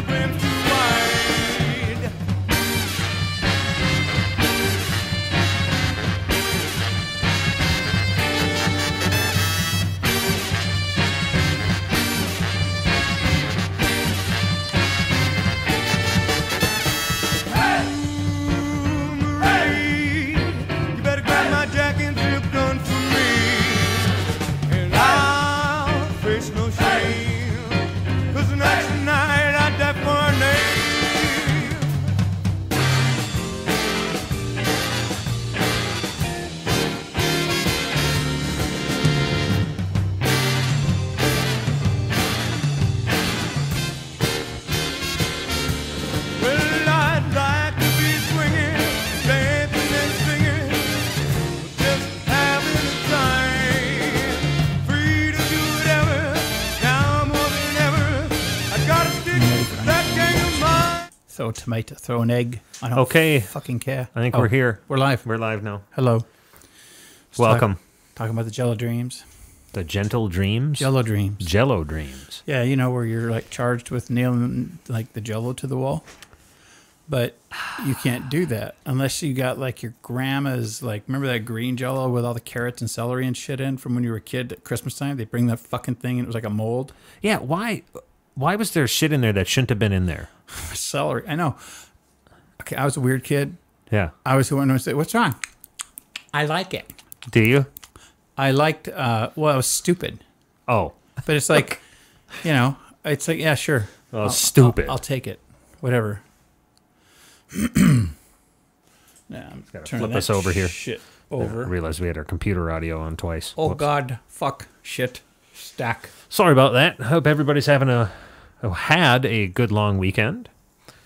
been too wide. Hey, you better grab my jack and drip gun for me, and I'll face no shame, 'cause the next night I die for a name. Well, I'd like to be swinging, dancing and singing, just having a time, free to do whatever, now more than ever, I gotta stick with that gang of mine. Throw a tomato, throw an egg. I don't Okay. fucking care. I think we're here. We're live. We're live now. Hello. Just Welcome. Talking about the Jello dreams. The Gentle Dreams? Jello dreams. Jello Dreams. Yeah, you know, where you're like charged with nailing like the Jello to the wall. But you can't do that unless you got like your grandma's, like, remember that green Jello with all the carrots and celery and shit in from when you were a kid at Christmas time? They bring that fucking thing and it was like a mold. Yeah, why was there shit in there that shouldn't have been in there? Celery. I know. Okay, I was a weird kid. Yeah. I was the one who would say, "What's wrong?" I like it. Do you? I liked, well, I was stupid. Oh. But it's like, you know, it's like, yeah, sure. Well, stupid. I'll take it. Whatever. Yeah, I'm Gotta turning flip us that over here. Shit I over. realized we had our computer audio on twice. Oh, Whoops. God. Fuck. Shit. Stack. Sorry about that. Hope everybody's had a good long weekend.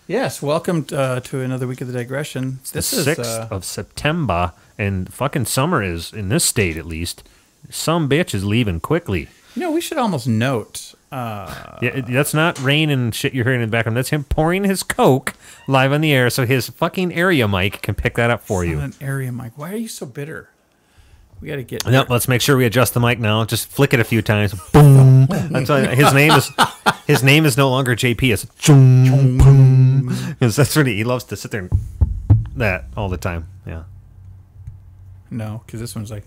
Yes. Welcome to another week of the digression. This is 6th of September, and fucking summer is, in this state at least, some bitch is leaving quickly. You know, we should almost note. Yeah, that's not rain and shit you're hearing in the background. That's him pouring his Coke live on the air, so his fucking area mic can pick that up for you. An area mic. Why are you so bitter? We got to get. No, let's make sure we adjust the mic now. Just flick it a few times. Boom. That's why his name is no longer JP. It's Chung. Because that's what he loves to sit there and that all the time. Yeah. No, because this one's like.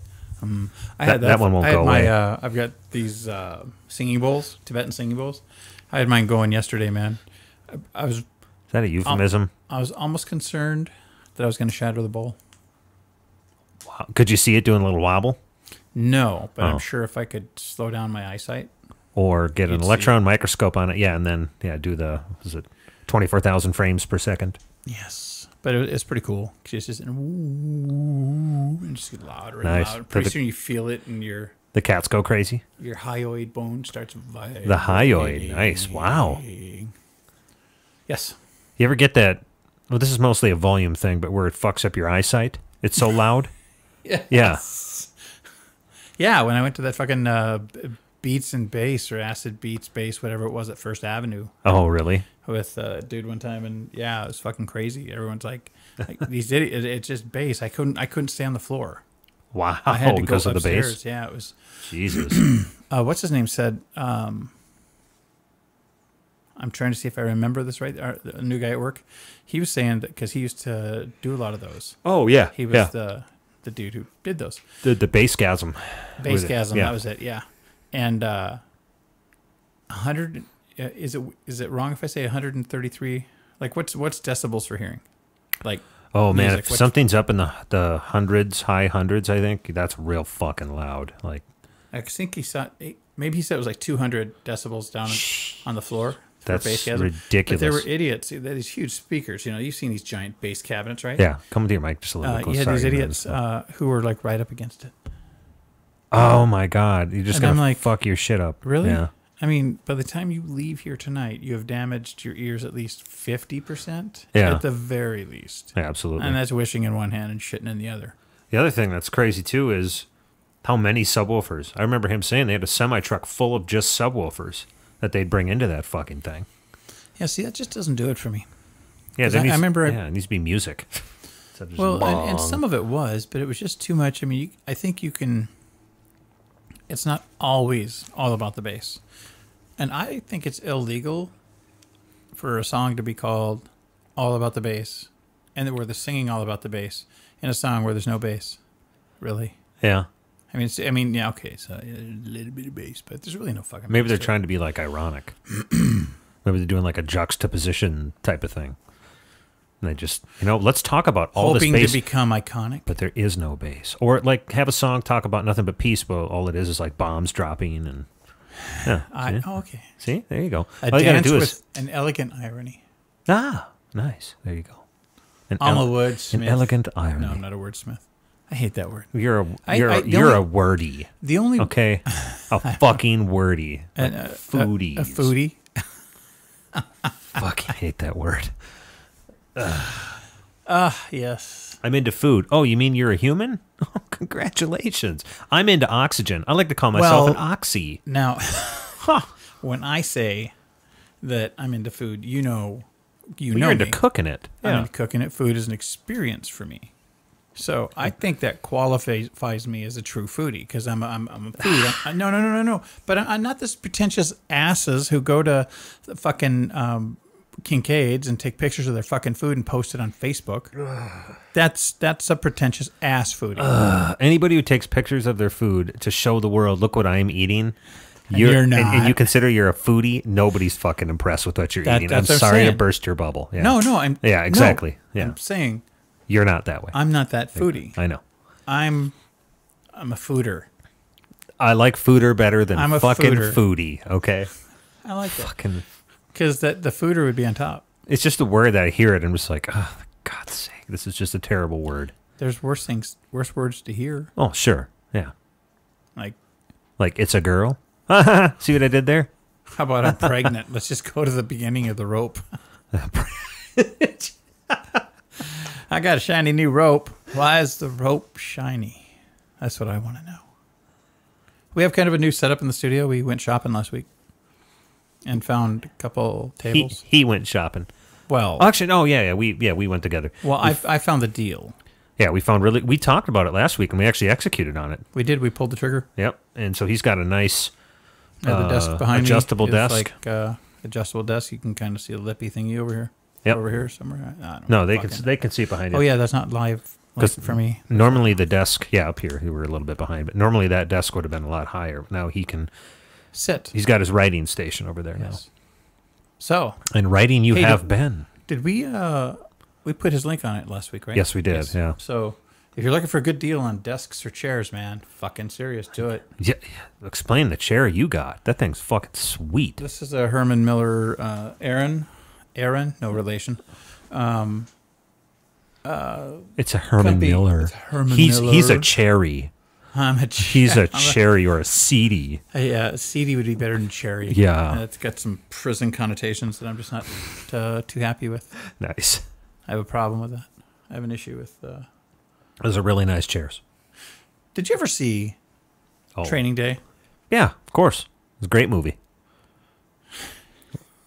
That one won't go away. I've got these singing bowls, Tibetan singing bowls. I had mine going yesterday, man. I was. Is that a euphemism? I was almost concerned that I was going to shatter the bowl. Wow. Could you see it doing a little wobble? No, but Oh. I'm sure if I could slow down my eyesight. Or get an You'd see electron microscope on it? Yeah, and then do the 24,000 frames per second? Yes. But it's pretty cool. It's just and just get louder and Nice. louder. Pretty soon you feel it in your The cats go crazy. hyoid bone starts vibrating. The hyoid, nice. Wow. Yes. You ever get that? Well, this is mostly a volume thing, but where it fucks up your eyesight. It's so loud. Yes. Yeah. Yeah, when I went to that fucking Beats and Bass or Acid Beats Bass, whatever it was at First Avenue Oh, really? with a dude one time, and yeah, it was fucking crazy. Everyone's like these idiots. It's just bass. I couldn't stay on the floor. Wow. I had to because go of the upstairs. bass. Yeah, it was. Jesus. What's his name said? I'm trying to see if I remember this right. The new guy at work, he was saying that because he used to do a lot of those. Oh, yeah. He was the dude who did those. The bassgasm. Bassgasm, Yeah. that was it. Yeah, and 100. Is it wrong if I say 133? Like what's decibels for hearing? Like Oh, man. music, If something's up in the hundreds, high hundreds, I think, that's real fucking loud. Like, I think he said maybe he said it was like 200 decibels down on the floor. That's Bassgasm. ridiculous. But there were idiots. They had these huge speakers. You know, you've seen these giant bass cabinets, right? Yeah. Come with your mic just a little bit You closer. had these Sorry, idiots who were like right up against it. Oh, my God. You're just And going I'm to like, fuck your shit up. Really? Yeah. I mean, by the time you leave here tonight, you have damaged your ears at least 50%. Yeah. At the very least. Yeah, absolutely. And that's wishing in one hand and shitting in the other. The other thing that's crazy, too, is how many subwoofers. I remember him saying they had a semi-truck full of just subwoofers that they'd bring into that fucking thing. Yeah, see, that just doesn't do it for me. Yeah, I remember... Yeah, it needs to be music. Well, and some of it was, but it was just too much. I mean, I think you can... It's not always all about the bass. And I think it's illegal for a song to be called "All About the Bass," and where they're singing all about the bass in a song where there's no bass, really. Yeah. Yeah, okay, so a little bit of bass, but there's really no fucking. Maybe bass they're to it. trying to be like ironic. Maybe they're doing like a juxtaposition type of thing. And they just, let's talk about all hoping this bass, to become iconic. but there is no bass. Or like have a song talk about nothing but peace, but all it is like bombs dropping and yeah. Okay. See, there you go. A All you gotta dance do with is an elegant irony. nice. There you go. I'm a wordsmith. An elegant irony. No, I'm not a wordsmith. I hate that word. You're a the wordy. The only Okay, a fucking wordy, a foodie. a foodie. Fucking hate that word. Yes. I'm into food. Oh, you mean you're a human? Oh, congratulations. I'm into oxygen. I like to call myself an oxy. Now, when I say that I'm into food, you know You're into me. cooking it. I'm Yeah. into cooking it. Food is an experience for me. So I think that qualifies me as a true foodie because I'm a food. No. But I'm not this pretentious asses who go to the fucking Kincaid's and take pictures of their fucking food and post it on Facebook. That's a pretentious ass foodie. Anybody who takes pictures of their food to show the world, look what I'm eating. You're not. And you consider you're a foodie. Nobody's fucking impressed with what you're eating. I'm that's what I'm sorry to saying. burst your bubble. Yeah. No, I'm. Yeah, exactly. No, Yeah. I'm saying You're not that way. I'm not that foodie. I know. I'm a fooder. I like fooder better than I'm a fucking fooder. foodie. Okay. I like that Fucking. because the fooder would be on top. It's just a word that I hear it. I'm just like, oh, for God's sake, this is just a terrible word. There's worse words to hear. Oh, sure. Yeah. Like, It's a girl. See what I did there? how about I'm pregnant? Let's just go to the beginning of the rope. I got a shiny new rope. Why is the rope shiny? That's what I want to know. We have kind of a new setup in the studio. We went shopping last week and found a couple tables. He went shopping. Well, Actually, no, yeah. We went together. I found the deal. Yeah, we talked about it last week and we actually executed on it. We did. We pulled the trigger. Yep. And so he's got a nice The desk behind adjustable me desk. is like adjustable desk. You can kind of see a lippy thingy over here. Yep. Over here somewhere. I don't No, know. they can see it behind you. Oh yeah, that's not live for me. Normally the desk, up here, we were a little bit behind, but normally that desk would have been a lot higher. Now Sit. he's got his writing station over there Yes. So now. And writing you Hey, have been. did we put his link on it last week, right? Yes, we did, yeah. So if you're looking for a good deal on desks or chairs, man, fucking serious, do it. Yeah, explain the chair you got. That thing's fucking sweet. This is a Herman Miller Aaron, no relation. It's a Herman Company- Miller. it's Herman He's a Miller. cherry. I'm a He's a cherry or a seedy. Yeah, CD would be better than cherry. Yeah. It's got some prison connotations that I'm just not too happy with. Nice. I have a problem with that. I have an issue with. Those are really nice chairs. Did you ever see Oh. Training Day? Yeah, of course. It's a great movie.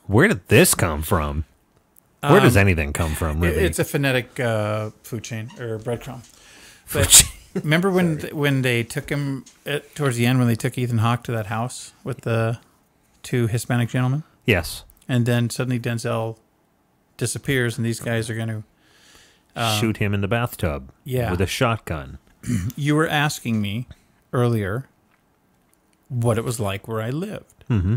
Where did this come from? Where does anything come from, really? It's a phonetic food chain or breadcrumb. But remember when they took him towards the end when they took Ethan Hawke to that house with the two Hispanic gentlemen, Yes. and then suddenly Denzel disappears, and these guys are going to. Shoot him in the bathtub yeah. with a shotgun. You were asking me earlier what it was like where I lived. Mm-hmm.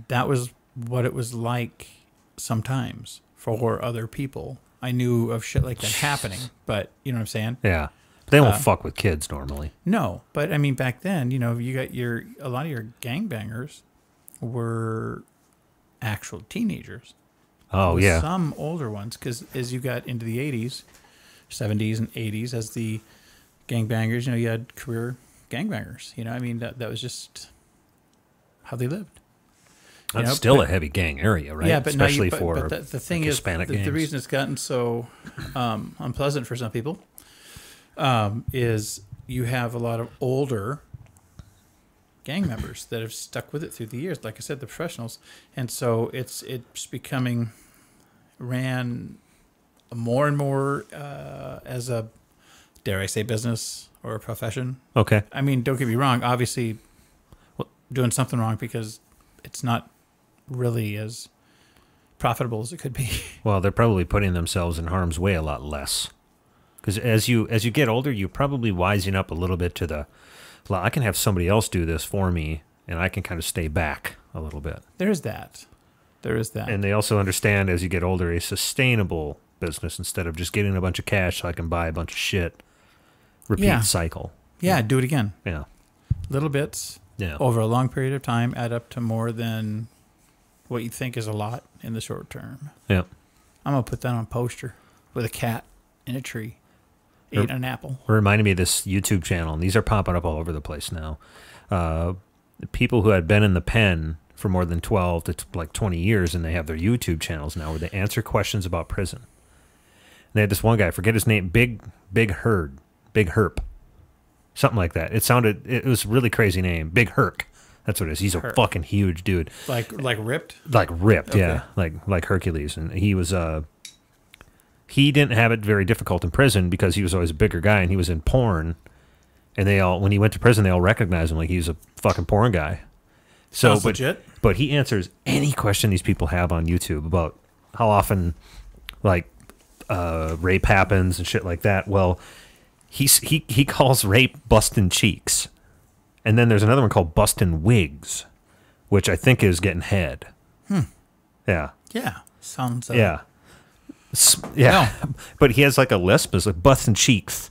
That was what it was like sometimes for other people. I knew of shit like that happening, but you know what I'm saying? Yeah. They won't fuck with kids normally. No, but I mean back then, you got a lot of your gangbangers were actual teenagers. Oh, With yeah. Some older ones, because as you got into the 80s, 70s, and 80s, as the gangbangers, you had career gangbangers. I mean, that was just how they lived. That's still a heavy gang area, right? Yeah, but especially but for the thing like is, Hispanic the gangs. reason it's gotten so unpleasant for some people is you have a lot of older gang members that have stuck with it through the years. Like I said, the professionals, and so it's becoming ran more and more as a, dare I say, business or a profession. Okay. I mean, don't get me wrong. Obviously, doing something wrong because it's not really as profitable as it could be. Well, they're probably putting themselves in harm's way a lot less. Because as you get older, you probably wising up a little bit to the, well, I can have somebody else do this for me, and I can kind of stay back a little bit. There's that. There is that. And they also understand as you get older, a sustainable business instead of just getting a bunch of cash so I can buy a bunch of shit. Repeat cycle. Yeah, do it again. Yeah. Little bits Yeah. over a long period of time add up to more than what you think is a lot in the short term. Yeah. I'm going to put that on a poster with a cat in a tree. Ate an apple. It reminded me of this YouTube channel, and these are popping up all over the place now. People who had been in the pen for more than 12 to like 20 years, and they have their YouTube channels now where they answer questions about prison. And they had this one guy, I forget his name, Big Herp, something like that. It was a really crazy name, Big Herc. That's what it is. He's a fucking huge dude. Like ripped? Like ripped, Okay. yeah, like Hercules. And he was he didn't have it very difficult in prison because he was always a bigger guy, and he was in porn. And when he went to prison, they all recognized him like he was a fucking porn guy. So, Sounds legit. But he answers any question these people have on YouTube about how often, like, rape happens and shit like that. Well, he calls rape busting cheeks, and then there's another one called busting wigs, which I think is getting head. Yeah. Yeah. Sounds. Yeah. Yeah. No. But he has like a lisp. It's like busting cheeks.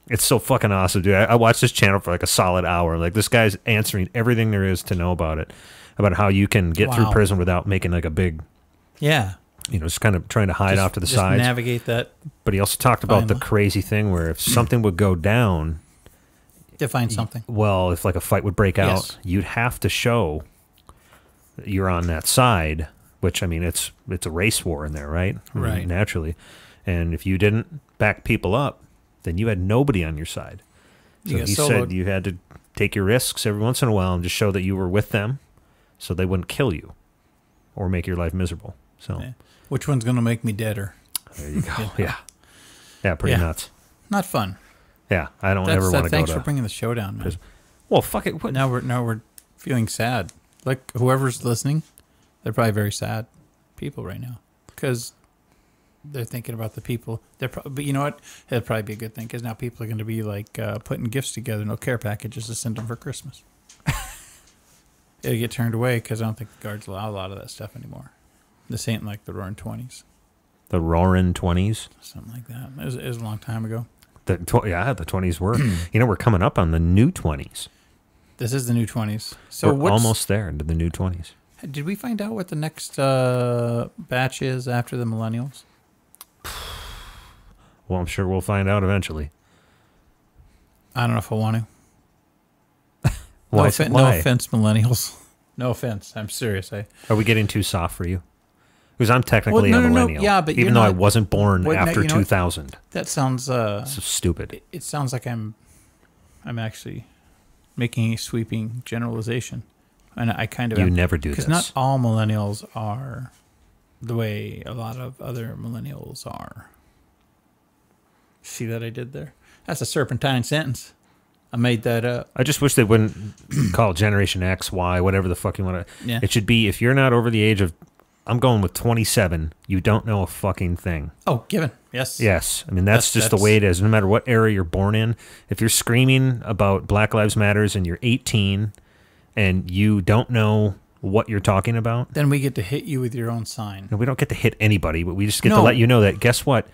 It's so fucking awesome, dude. I watched this channel for like a solid hour. Like, this guy's answering everything there is to know about it, about how you can get through prison without making like a big, just kind of trying to hide off to the sides. Navigate that. But he also talked about the crazy thing where if something would go down, Define something. well, if like a fight would break out, Yes. you'd have to show that you're on that side, which, I mean, it's a race war in there, right? I mean, Right. naturally. And if you didn't back people up, then you had nobody on your side. So he said you had to take your risks every once in a while and just show that you were with them so they wouldn't kill you or make your life miserable. So Which one's going to make me deader? there you go. Yeah, pretty nuts. Not fun. Yeah, I don't ever want to go Thanks to... for bringing the show down, man. Well, fuck it. What? Now we're feeling sad. Like, whoever's listening, they're probably very sad people right now because they're thinking about the people. But you know what? It'll probably be a good thing because now people are going to be like putting gifts together, no care packages to send them for Christmas. It'll get turned away because I don't think the guards allow a lot of that stuff anymore. This ain't like the Roaring 20s. The Roaring 20s? Something like that. It was a long time ago. The 20s were. We're coming up on the new 20s. This is the new 20s. So we're almost there into the new 20s. Did we find out what the next batch is after the millennials? Well, I'm sure we'll find out eventually. I don't know if I want to. Why? No offense, millennials. No offense. I'm serious. Are we getting too soft for you? Because I'm technically a millennial. Yeah, but even though I wasn't born after 2000. That sounds so stupid. It sounds like I'm actually making a sweeping generalization, and I kind of you never do this because not all millennials are the way a lot of other millennials are. See that I did there? That's a serpentine sentence. I made that up. I just wish they wouldn't call it Generation X, Y, whatever the fuck you want to. Yeah. It should be if you're not over the age of, I'm going with 27, you don't know a fucking thing. Oh, given. Yes. Yes. I mean, that's just the way it is. No matter what era you're born in, if you're screaming about Black Lives Matters and you're 18 and you don't know what you're talking about, then we get to hit you with your own sign. and we don't get to hit anybody, but we just get to let you know that, guess what?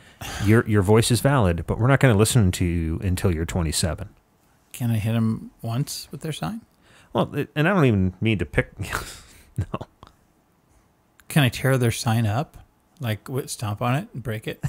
Your voice is valid, but we're not going to listen to you until you're 27. Can I hit them once with their sign? Well, and I don't even mean to pick. No. Can I tear their sign up? Like, stomp on it and break it?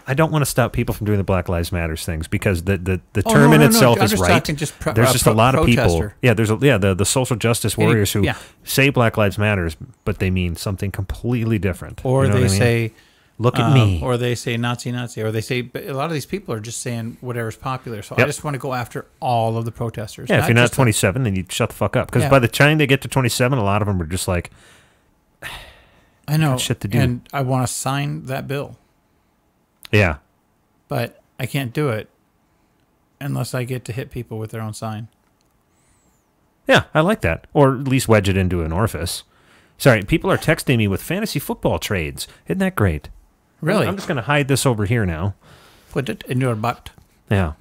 I don't want to stop people from doing the Black Lives Matters things because the term in itself is right. There's just a lot of people. Yeah, the social justice warriors who say Black Lives Matters, but they mean something completely different. Or they say, "Look at me," or they say Nazi, or they say. But a lot of these people are just saying whatever's popular. So I just want to go after all of the protesters. Yeah, if you're not 27, then you shut the fuck up. Because by the time they get to 27, a lot of them are just like, I know, shit to do. And I want to sign that bill. Yeah. But I can't do it unless I get to hit people with their own sign. Yeah, I like that. Or at least wedge it into an orifice. Sorry, people are texting me with fantasy football trades. Isn't that great? Really? I'm just going to hide this over here now. Put it in your butt. Yeah.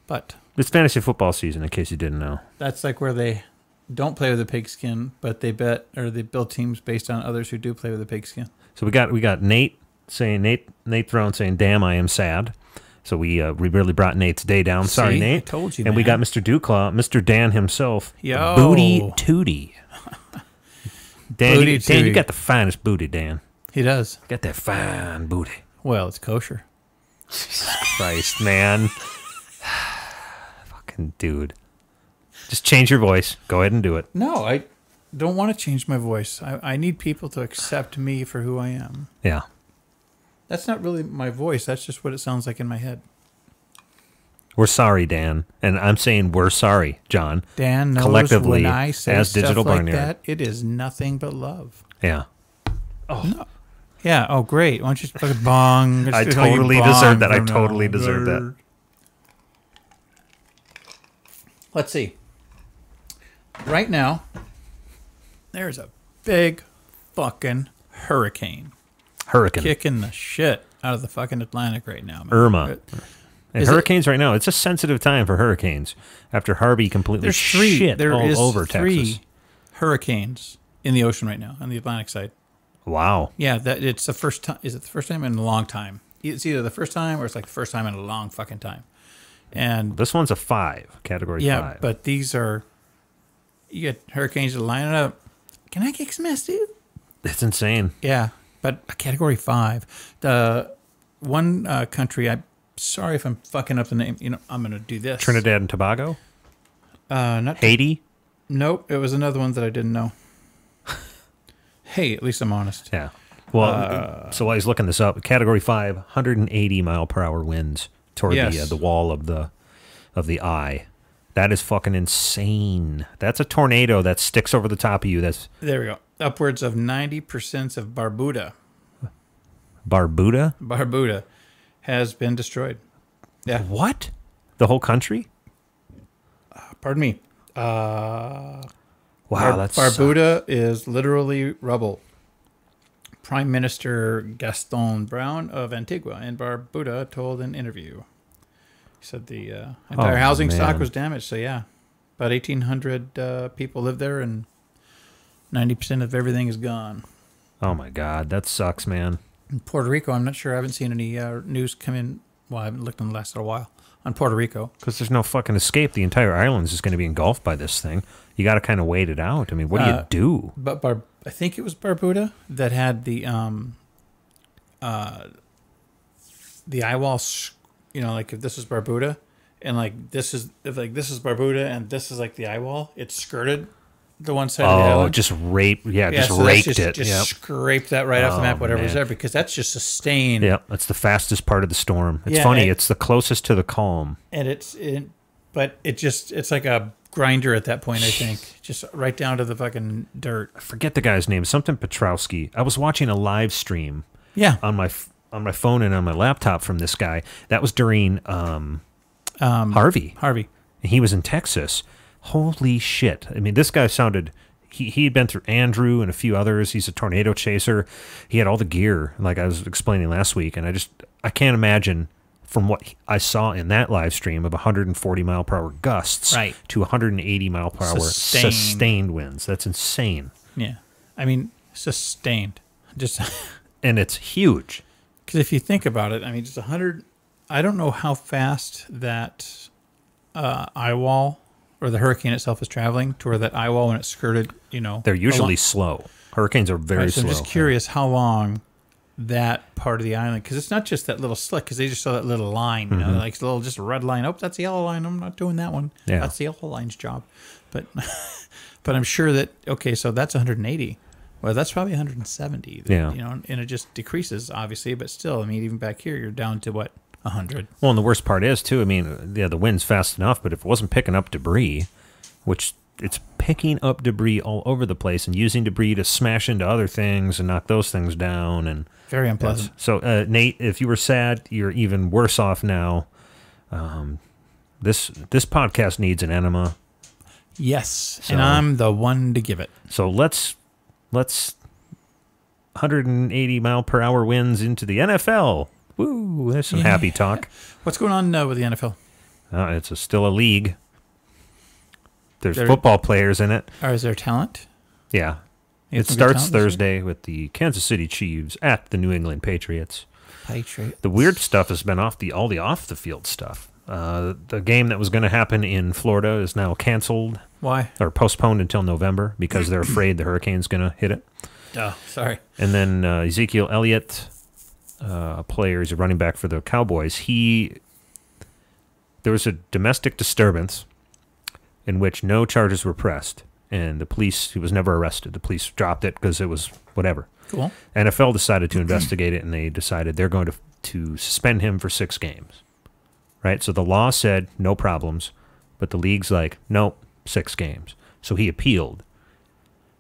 But It's fantasy football season, in case you didn't know. that's like where they don't play with a pigskin, but they bet or they build teams based on others who do play with a pigskin. So we got Nate Throne saying, "Damn, I am sad." So we really brought Nate's day down. Sorry, See? Nate. I told you, And we man. got Mr. Dewclaw, Mr. Dan himself. Yo. Booty Tootie. Dan, Booty Dan, you Tootie. got the finest booty, Dan. He does. Got that fine booty. Well, it's kosher. Jesus Christ, man. Fucking dude. Just change your voice. Go ahead and do it. No, I don't want to change my voice. I need people to accept me for who I am. Yeah. That's not really my voice. That's just what it sounds like in my head. We're sorry, Dan. And I'm saying we're sorry, John. Dan knows Collectively, when I say as stuff Digital like Barnyard. that, it is nothing but love. Yeah. Yeah. Oh, great. Why don't you just fucking bong? I Just call you totally bong deserve that. I from now totally on. deserve that. Let's see. Right now, there's a big fucking hurricane Hurricane. kicking the shit out of the fucking Atlantic right now, man. Irma. And Is it- hurricanes right now, it's a sensitive time for hurricanes after Harvey completely There's three. shit There all is over three Texas. hurricanes in the ocean right now on the Atlantic side. Wow. Yeah, that it's the first time. Is it the first time in a long time? It's either the first time or it's like the first time in a long fucking time. And This one's a 5, category yeah, 5. but these are you get hurricanes that line it up. Can I kick some ass, dude? It's insane. Yeah, but a category 5. The one country. I'm sorry if I'm fucking up the name. You know, I'm gonna do this. Trinidad and Tobago? Not Haiti? Nope, it was another one that I didn't know. Hey, at least I'm honest. Yeah. Well, so while he's looking this up, category 5, 180 mile per hour winds toward Yes. the wall of the eye. That is fucking insane. That's a tornado that sticks over the top of you. That's There we go. Upwards of 90% of Barbuda Barbuda? has been destroyed. Yeah. What? The whole country? Pardon me. Wow, that's Barbuda is literally rubble. Prime Minister Gaston Brown of Antigua and Barbuda told an interview. He said the entire housing stock man. was damaged. So yeah, about 1,800 people live there, and 90% of everything is gone. Oh my God, that sucks, man. In Puerto Rico, I'm not sure. I haven't seen any news come in. Well, I haven't looked in the last little while on Puerto Rico. Because there's no fucking escape. The entire island is just going to be engulfed by this thing. You got to kind of wait it out. I mean, what do you do? But I think it was Barbuda that had the eye wall. You know, like if this is Barbuda, and like this is Barbuda, and this is like the eye wall. It skirted the one side of the Oh, island. just raked so raked that's it. Just Yep. scraped that right off the map, whatever's man. there, because that's just a stain. Yep, that's the fastest part of the storm. It's Yeah, funny. It's the closest to the calm. And it's like a grinder at that point. I think just right down to the fucking dirt. I forget the guy's name. Something Petrowski. I was watching a live stream Yeah. on my phone and on my laptop from this guy. That was during Harvey. Harvey. And he was in Texas. Holy shit. I mean, this guy sounded... He had been through Andrew and a few others. He's a tornado chaser. He had all the gear, like I was explaining last week. And I can't imagine from what I saw in that live stream of 140 mile per hour gusts Right. to 180 mile per hour Sustained. sustained winds. That's insane. Yeah. I mean, sustained. Just And it's huge. because if you think about it, I mean, just 100. I don't know how fast that eye wall or the hurricane itself is traveling to where that eye wall when it skirted, you know. They're usually along- slow. Hurricanes are very Right, so slow. I'm just curious how long that part of the island, because it's not just that little slick, because they just saw that little line, you know, like a little just a red line. Oh, that's the yellow line. I'm not doing that one. Yeah. That's the yellow line's job. But but I'm sure that, okay, so that's 180. Well, that's probably 170. Yeah. You know, and it just decreases, obviously, but still, I mean, even back here, you're down to what, 100. Well, and the worst part is, too, I mean, yeah, the wind's fast enough, but if it wasn't picking up debris, which it's picking up debris all over the place and using debris to smash into other things and knock those things down. And Very unpleasant. so, Nate, if you were sad, you're even worse off now. This podcast needs an enema. Yes, So- and I'm the one to give it. So let's let's 180 mile per hour winds into the NFL. Woo, there's some happy talk. What's going on with the NFL? It's still a league. There's football players in it. Or is there talent? Yeah. It starts Thursday with the Kansas City Chiefs at the New England Patriots. The weird stuff has been all the off the field stuff. The game that was going to happen in Florida is now canceled. Why? Or postponed until November because they're afraid the hurricane's going to hit it. Oh, sorry. And then Ezekiel Elliott, player, he's a running back for the Cowboys. There was a domestic disturbance in which no charges were pressed, and he was never arrested. The police dropped it because it was whatever. Cool. NFL decided to investigate it, and they decided they're going to suspend him for 6 games. Right? So the law said no problems, but the league's like, nope, 6 games. So he appealed.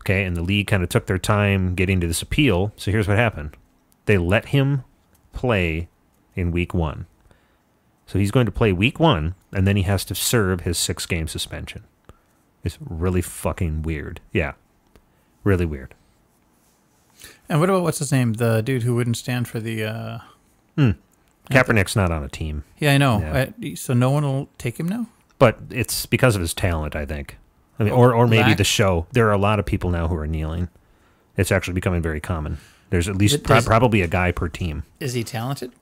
Okay, and the league kind of took their time getting to this appeal. So here's what happened. They let him play in week 1. So he's going to play week 1, and then he has to serve his 6-game suspension. It's really fucking weird. Yeah, really weird. And what about, what's his name? The dude who wouldn't stand for the... Kaepernick's not on a team. Yeah, I know. Yeah. So no one will take him now? But it's because of his talent, I think. I mean, or maybe the show. There are a lot of people now who are kneeling. It's actually becoming very common. There's at least probably a guy per team. Is he talented?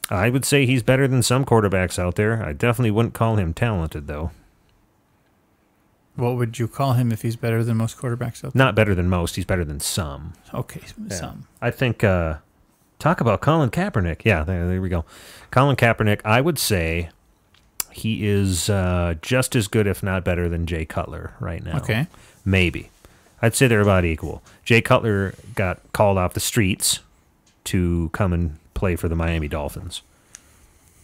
I would say he's better than some quarterbacks out there. I definitely wouldn't call him talented, though. What would you call him if he's better than most quarterbacks out there? Not better than most. He's better than some. Okay, some. I think, talk about Colin Kaepernick. Yeah, there we go. Colin Kaepernick, I would say he is just as good, if not better, than Jay Cutler right now. Okay. Maybe. I'd say they're about equal. Jay Cutler got called off the streets to come and play for the Miami Dolphins.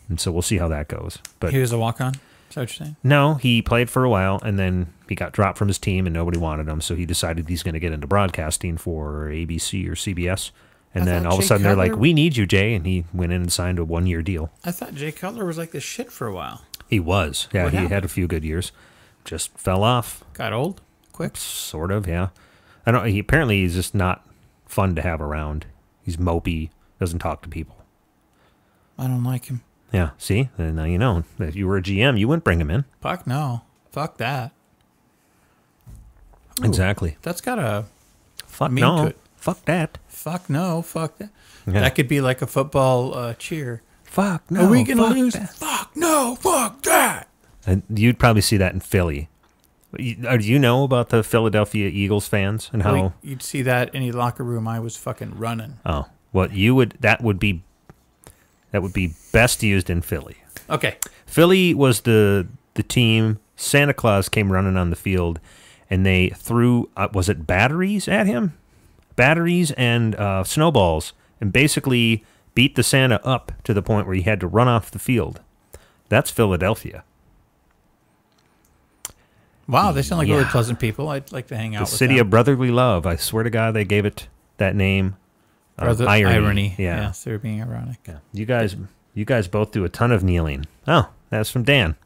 And so we'll see how that goes. But he was a walk-on? Is that what you're saying? No, he played for a while, and then he got dropped from his team, and nobody wanted him, so he decided he's going to get into broadcasting for ABC or CBS. And then all of a sudden they're like, we need you, Jay. And he went in and signed a 1-year deal. I thought Jay Cutler was like this shit for a while. He was. Yeah, he had a few good years. Just fell off. Got old quick? Sort of, yeah. Apparently he's just not fun to have around. He's mopey, doesn't talk to people. I don't like him. Yeah, see? And now you know. If you were a GM, you wouldn't bring him in. Fuck no. Fuck that. Ooh, exactly. That's got a fuck no. To it. Fuck that. Fuck no. Fuck that. Yeah. That could be like a football cheer. Fuck no. Are we going to lose? That. Fuck no. Fuck that. And you'd probably see that in Philly. Do you know about the Philadelphia Eagles fans and how you'd see that in any locker room? I was fucking running. Oh, well, that would be best used in Philly. Okay. Philly was the team. Santa Claus came running on the field, and they threw was it batteries at him, batteries and snowballs, and basically beat the Santa up to the point where he had to run off the field. That's Philadelphia. Wow, they sound like really pleasant people. I'd like to hang out with them. The city of brotherly love. I swear to God, they gave it that name. Irony. Yeah. Yes, they're being ironic. Yeah. You guys both do a ton of kneeling. Oh, that's from Dan.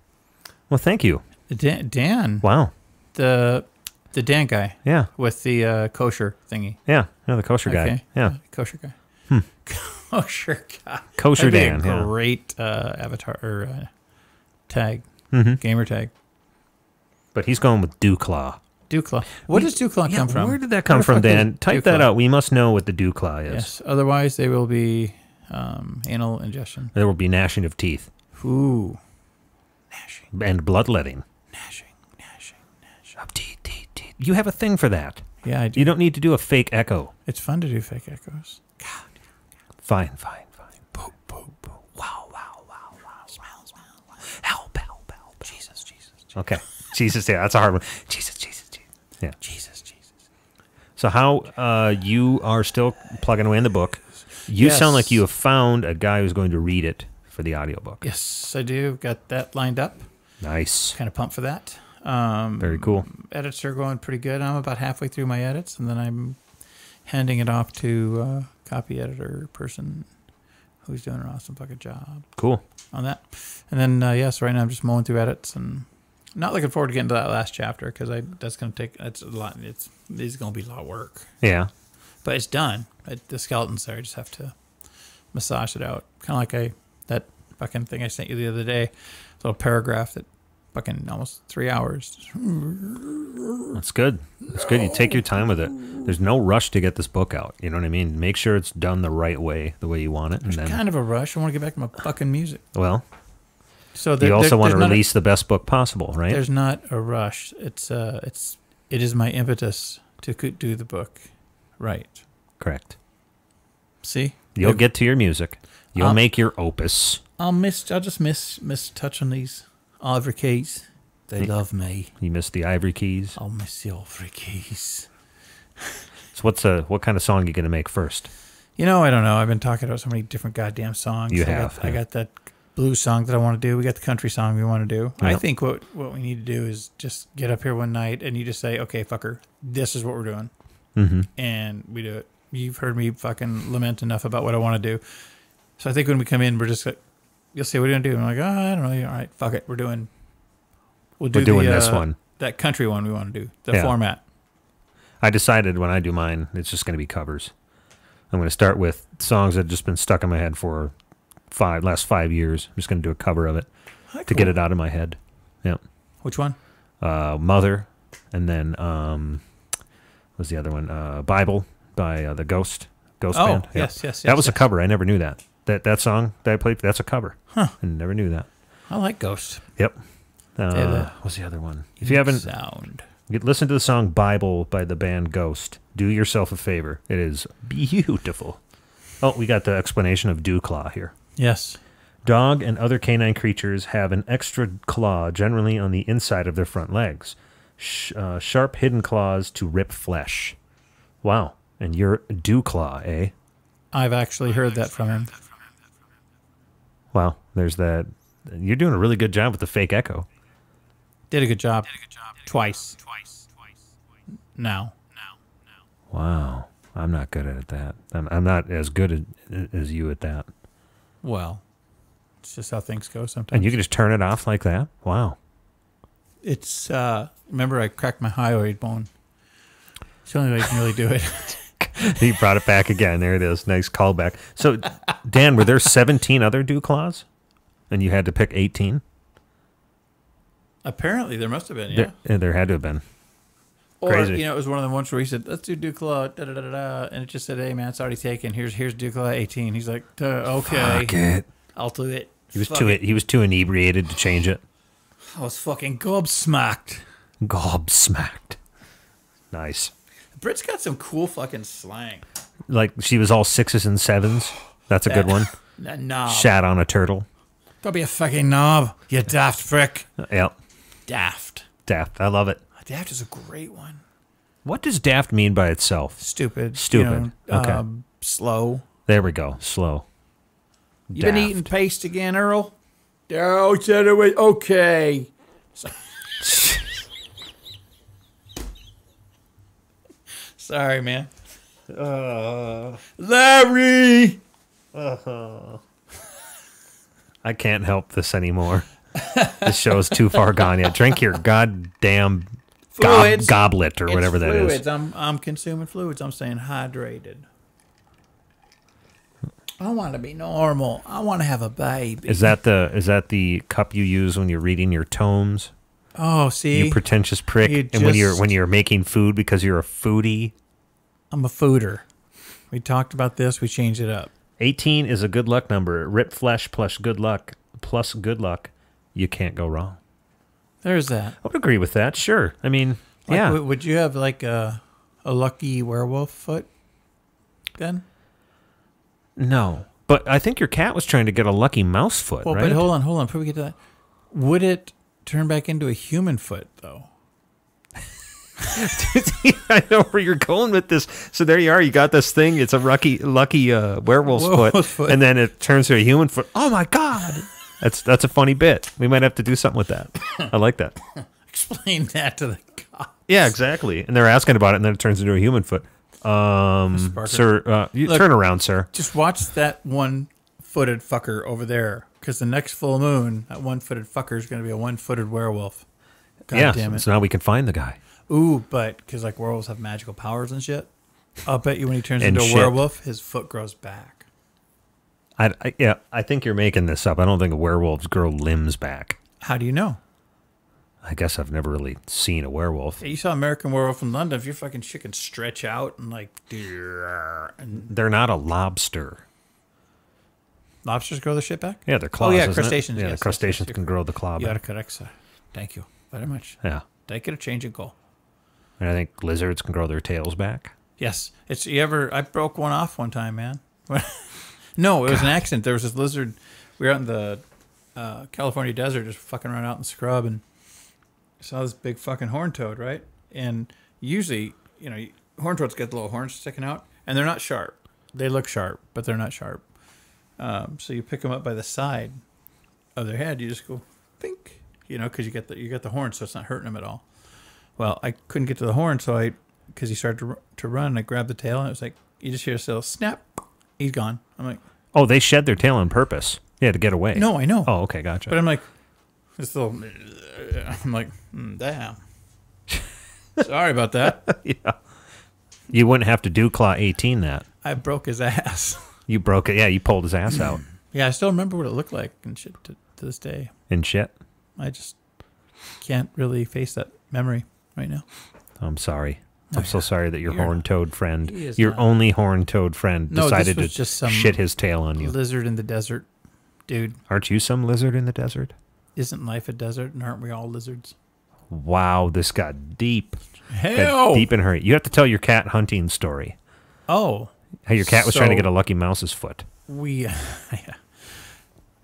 Well, thank you. Dan. Wow. The Dan guy. Yeah. With the kosher thingy. Yeah. The kosher guy. Yeah. Kosher guy. Kosher guy. Kosher Dan. That'd be a great avatar or tag. Mm-hmm. Gamer tag. But he's going with Dewclaw. Dewclaw. What does Dewclaw come from? Where did that come from, Dan? Type that out. We must know what the Dewclaw is. Yes. Otherwise, they will be anal ingestion. There will be gnashing of teeth. Ooh. Gnashing. And bloodletting. Gnashing. Of teeth. You have a thing for that. Yeah, I do. You don't need to do a fake echo. It's fun to do fake echoes. God. Fine. Boop. Wow. Smell. Help. Jesus. Okay. Jesus, yeah, that's a hard one. Jesus. Yeah. Jesus. So how you are still plugging away in the book. You sound like you have found a guy who's going to read it for the audiobook. Yes, I do. Got that lined up. Nice. Kind of pumped for that. Very cool. Edits are going pretty good. I'm about halfway through my edits, and then I'm handing it off to a copy editor person who's doing an awesome fucking job. Cool. On that. And then, so right now I'm just mowing through edits and Not looking forward to getting to that last chapter because that's going to take that's a lot. It's going to be a lot of work, Yeah. but it's done. The skeleton's there. I just have to massage it out, kind of like that fucking thing I sent you the other day, little paragraph that fucking almost 3 hours. That's good. It's good. You take your time with it. There's no rush to get this book out. You know what I mean? Make sure it's done the right way, the way you want it. And There's then, kind of a rush. I want to get back to my fucking music. well, So you also want to there's not release the best book possible, right? There's not a rush. It is my impetus to do the book right. Correct. See, You'll get to your music. You'll make your opus. I'll just miss touching these ivory keys. They love me. You missed the ivory keys. I'll miss the ivory keys. So what kind of song are you going to make first? I don't know. I've been talking about so many different goddamn songs. You I have. I got that blues song that I want to do. We got the country song we want to do. Yeah. I think what we need to do is just get up here one night and you just say, okay, fucker, this is what we're doing. Mm-hmm. And we do it. You've heard me fucking lament enough about what I want to do. So I think when we come in, we're just like, you'll say, what are you going to do? And I'm like, I don't know. All right, fuck it. We're doing this one. That country one we want to do. The Yeah. format. I decided when I do mine, it's just going to be covers. I'm going to start with songs that have just been stuck in my head for last 5 years. I'm just going to do a cover of it to get it out of my head. Yeah. Which one? Mother, and then what's the other one? Bible by the Ghost Band. Yeah. Yes. That was a cover. I never knew that. That song that I played, that's a cover. Huh. I never knew that. I like Ghost. Yep. Yeah, What's the other one? If you haven't sound. listen to the song Bible by the band Ghost, do yourself a favor. It is beautiful. Oh, we got the explanation of dew claw here. Yes. Dog and other canine creatures have an extra claw, generally on the inside of their front legs. Sharp hidden claws to rip flesh. Wow. And you're dew claw, eh? I've actually heard that from him. Wow. There's that. You're doing a really good job with the fake echo. Did a good job. Twice. Now. Wow. I'm not good at that. I'm not as good as you at that. Well, it's just how things go sometimes. And you can just turn it off like that? Wow. It's, remember I cracked my hyoid bone. It's the only way you can really do it. He brought it back again. There it is. Nice callback. So, Dan, were there 17 other dew claws? And you had to pick 18? Apparently, there must have been, yeah. There had to have been. Or, Crazy. it was one of the ones where he said, let's do Duclaw, da-da-da-da-da, and it just said, hey, man, it's already taken. Here's Duclaw 18. He's like, okay. Fuck it. I'll do it. He was too inebriated to change it. I was fucking gobsmacked. Gobsmacked. Nice. Brit's got some cool fucking slang. Like she was all 6s and 7s. That's a good one. That knob. Shat on a turtle. Don't be a fucking knob, you daft prick. Yep. Daft. Daft. I love it. Daft is a great one. What does daft mean by itself? Stupid. Okay. Slow. There we go. Slow. You been eating paste again, Earl? Oh, said it was okay. Sorry, man. Larry! I can't help this anymore. This show is too far gone yet. Drink your goddamn goblet or whatever that is. I'm consuming fluids. I'm staying hydrated. I want to be normal. I want to have a baby. Is that the cup you use when you're reading your tomes? Oh, see, You pretentious prick. And when you're making food because you're a foodie. I'm a fooder. We talked about this. We changed it up. 18 is a good luck number. Rip flesh plus good luck. You can't go wrong. There's that. I would agree with that. Sure. I mean, yeah. Would you have like a lucky werewolf foot then? No. But I think your cat was trying to get a lucky mouse foot, Well, right? but hold on. Before we get to that, would it turn back into a human foot though? I know where you're going with this. So there you are. You got this thing. It's a lucky werewolf's foot, and then it turns to a human foot. Oh my god, that's a funny bit. We might have to do something with that. I like that. Explain that to the cops. Yeah, exactly. And they're asking about it, and then it turns into a human foot. Sir, Look, turn around, sir. Just watch that one-footed fucker over there, because the next full moon, that one-footed fucker is going to be a one-footed werewolf. God yeah, damn it. so now we can find the guy. Ooh, but because like werewolves have magical powers and shit, I'll bet you when he turns And into a shit. werewolf, his foot grows back. I think you're making this up. I don't think werewolves grow limbs back. How do you know? I guess I've never really seen a werewolf. You saw American Werewolf in London. If your fucking shit can stretch out and like, and They're not a lobster. lobsters grow their shit back. Yeah, they're claws. Oh yeah, isn't it? crustaceans. Yeah, yes, the crustaceans yes, can grow the claw You back. are correct, sir. Thank you very much. Yeah. Did I get a change in goal? And I think lizards can grow their tails back. Yes. I broke one off one time, man. No, it was an accident. There was this lizard. We were out in the California desert, just fucking around out in the scrub, and I saw this big fucking horned toad, right? And usually, horned toads get the little horns sticking out, and they're not sharp. They look sharp, but they're not sharp. So you pick them up by the side of their head. You just go, pink, because you get the horn, so it's not hurting them at all. Well, I couldn't get to the horn, so because he started to run, and I grabbed the tail, and it was like, you just hear a little snap. He's gone. I'm like, Oh, they shed their tail on purpose. Yeah, to get away. no, I know. Oh, okay, gotcha. But I'm like, damn. Sorry about that. Yeah. You wouldn't have to do Claw 18 that. I broke his ass. You broke it. Yeah, you pulled his ass out. Yeah, I still remember what it looked like and shit to this day. And shit. I just can't really face that memory right now. I'm sorry. I'm so sorry that your horned toad friend, He is your not. only horned toad friend, No, this decided was to just some shit his tail on you. Lizard in the desert. Dude, Aren't you some lizard in the desert? isn't life a desert and aren't we all lizards? Wow, this got deep. Hell! Got deep in her. You have to tell your cat hunting story. Oh, How your cat was trying to So- get a lucky mouse's foot. we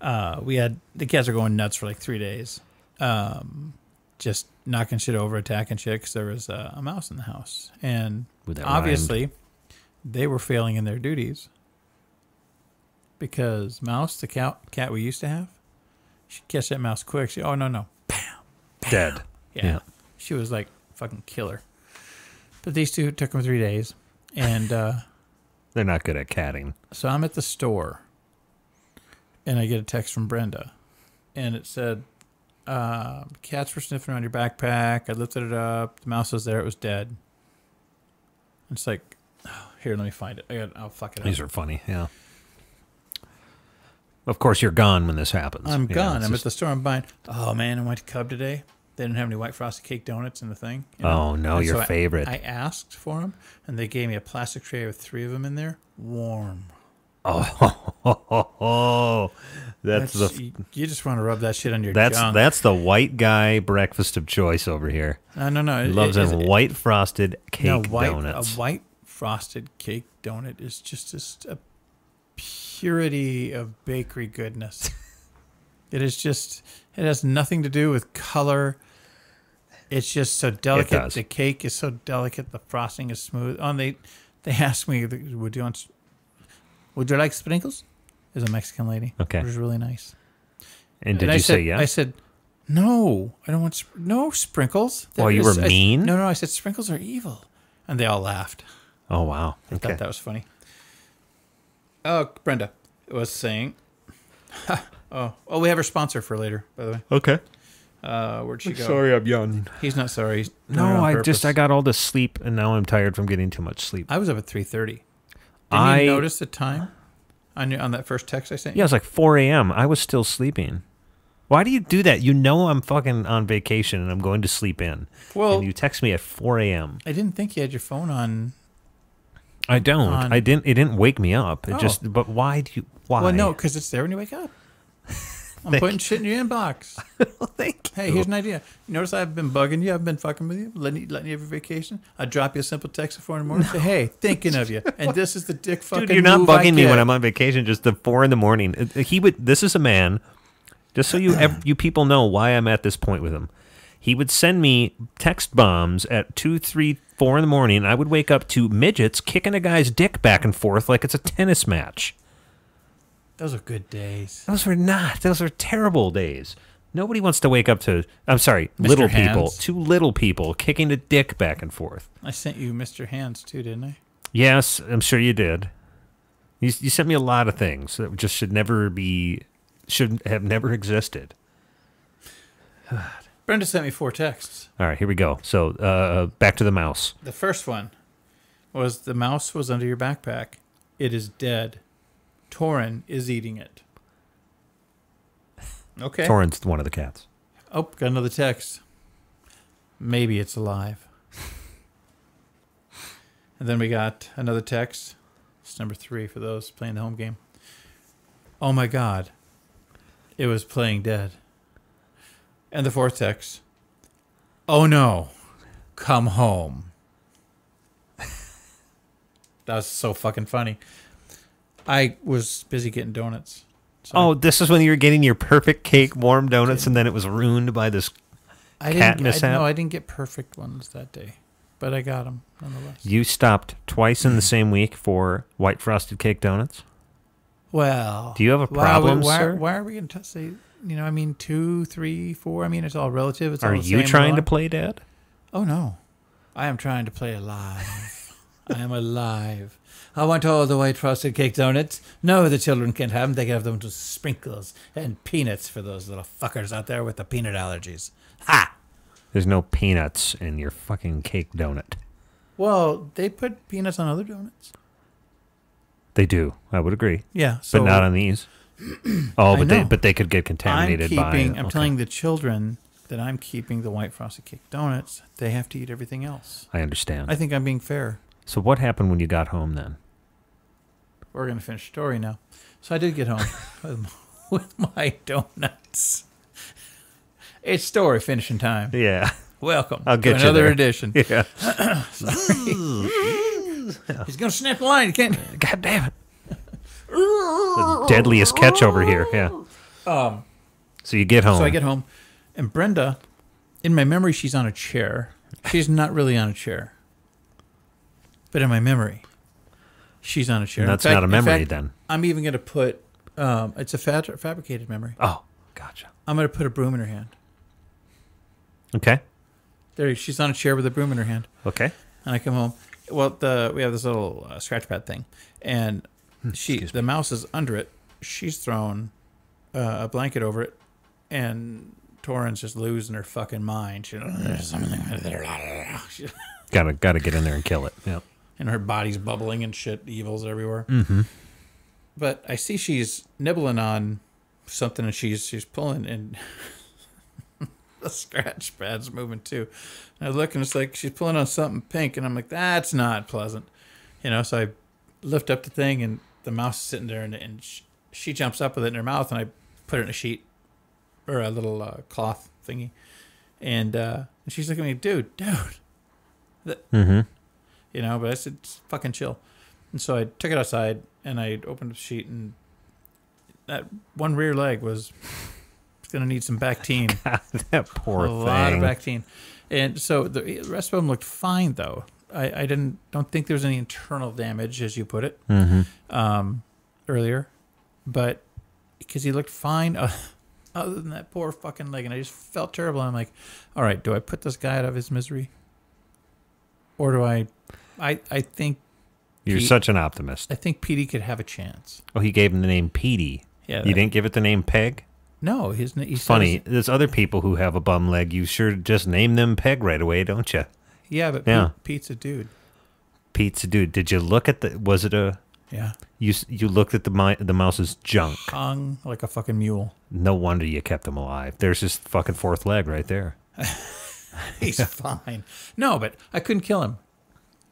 had the cats are going nuts for like 3 days, just knocking shit over, attacking shit because there was a mouse in the house, and Ooh, that obviously they were failing in their duties because Mouse, the cat we used to have, she'd catch that mouse quick. Oh no, bam, Dead. yeah. She was like fucking killer. But these two took them 3 days, and They're not good at catting. so I'm at the store, and I get a text from Brenda, and it said, cats were sniffing around your backpack. I lifted it up. The mouse was there. It was dead. It's like, here, let me find it. I'll fuck it up. These are funny, yeah. Of course, you're gone when this happens. I'm You know, gone. it's I'm just- at the store. I'm buying. Oh, man, I went to Cub today. They didn't have any white frosted cake donuts in the thing. Oh, no, And your so favorite. I asked for them, and they gave me a plastic tray with 3 of them in there, warm. Oh, that's You just want to rub that shit on your that's junk. that's the white guy breakfast of choice over here. No. He loves them white frosted cake A donuts. white frosted cake donut is just a purity of bakery goodness. It has nothing to do with color. It's just so delicate. does. The cake is so delicate. The frosting is smooth. Oh, and they asked me, would you like sprinkles? There's a Mexican lady. Okay. It was really nice. And did I you said, say yes? I said, no, I don't want no sprinkles. Oh, you were mean? No, I said sprinkles are evil. And they all laughed. Oh, wow. I Okay. thought that was funny. Oh, Brenda was saying, we have our sponsor for later, by the way. Okay. Where'd she go? I'm yawning. He's not sorry. He's doing it No, on purpose. I got all this sleep, and now I'm tired from getting too much sleep. I was up at 3:30. Didn't I- you notice the time on that first text I sent you? Yeah, it was like 4 a.m. I was still sleeping. Why do you do that? You know I'm fucking on vacation and I'm going to sleep in. Well, and you text me at 4 a.m. I didn't think you had your phone on. I don't. on- It didn't wake me up. It Oh. just. But why do you? Why? Well, no, because it's there when you wake up. I'm putting shit in your inbox. Thank Hey, here's an idea. You notice I've been bugging you. I've been fucking with you, letting you have your vacation. I drop you a simple text at 4 in the morning. Say, hey, thinking of you. And this is the dick fucking Dude, you're not move I bugging me when get. I'm on vacation. Just the 4 in the morning. He would. This is a man. Just so you people know why I'm at this point with him. He would send me text bombs at 2, 3, 4 in the morning. I would wake up to midgets kicking a guy's dick back and forth like it's a tennis match. Those are good days. Those were not. Those are terrible days. Nobody wants to wake up to. I'm sorry, little people. Hands. 2 little people kicking a dick back and forth. I sent you Mr. Hands too, didn't I? Yes, I'm sure you did. You sent me a lot of things that just should have never existed. Brenda sent me 4 texts. All right, here we go. So back to the mouse. The first one was the mouse was under your backpack. It is dead. Torin is eating it. Okay. Torin's one of the cats. Oh, got another text. Maybe it's alive. And then we got another text. It's number 3 for those playing the home game. Oh my God. It was playing dead. And the 4th text. Oh no. Come home. That was so fucking funny. I was busy getting donuts. So This is when you were getting your perfect cake, warm donuts, and then it was ruined by this cat mishap? I didn't get perfect ones that day, but I got them nonetheless. You stopped twice in the same week for white frosted cake donuts? Well, Do you have a problem, sir? Why are we going to say, 2, 3, 4? I mean, it's all relative. It's Are all the you same trying to along. play dead? Oh, no. I am trying to play alive. I am alive. I want all the white frosted cake donuts. No, the children can't have them. They can have them with sprinkles and peanuts for those little fuckers out there with the peanut allergies. Ha! There's no peanuts in your fucking cake donut. Well, they put peanuts on other donuts. They do. I would agree. Yeah. So But not on these. Oh, I know. but they could get contaminated I'm telling the children that I'm keeping the white frosted cake donuts. They have to eat everything else. I understand. I think I'm being fair. So what happened when you got home then? We're going to finish the story now. So I did get home with my donuts. It's story finishing time. Yeah. Welcome I'll get to you another there. edition. Yeah. He's going to snap the line. You can't. God damn it. The deadliest catch over here. Yeah. So you get home. So I get home, and Brenda, in my memory, she's on a chair. She's not really on a chair. But in my memory, she's on a chair. And that's In fact- not a memory in fact, then. I'm even going to put, it's a fabricated memory. Oh, gotcha. I'm going to put a broom in her hand. Okay. There, she's on a chair with a broom in her hand. Okay. And I come home. Well, we have this little scratch pad thing, and the mouse is under it. She's thrown a blanket over it, and Torin's just losing her fucking mind. Gotta get in there and kill it. Yeah. And her body's bubbling and shit. Evil's everywhere. Mm-hmm. But I see she's nibbling on something, and she's pulling, and the scratch pad's moving too. And I look, and it's like she's pulling on something pink, and I'm like, that's not pleasant. So I lift up the thing, and the mouse is sitting there, and she jumps up with it in her mouth, and I put it in a sheet or a little cloth thingy. And she's looking at me, dude. Mm-hmm. But I said, fucking chill. And so I took it outside, and I opened up the sheet, and that one rear leg was going to need some Bactine. That poor a thing. lot of Bactine. And so the rest of them looked fine, though. I don't think there was any internal damage, as you put it, earlier. But because he looked fine, other than that poor fucking leg, and I just felt terrible. I'm like, all right, do I put this guy out of his misery? Or do I think You're such an optimist. I think Petey could have a chance. Oh, he gave him the name Petey. Yeah. You didn't give it the name Peg? No, he's Funny. There's other people who have a bum leg. You sure just name them Peg right away, don't you? Yeah, but Yeah. Pete's a dude. Pete's a dude. Did you look at was it a... Yeah. You looked at the mouse's junk. Hung like a fucking mule. No wonder you kept him alive. There's his fucking fourth leg right there. He's fine. No, but I couldn't kill him.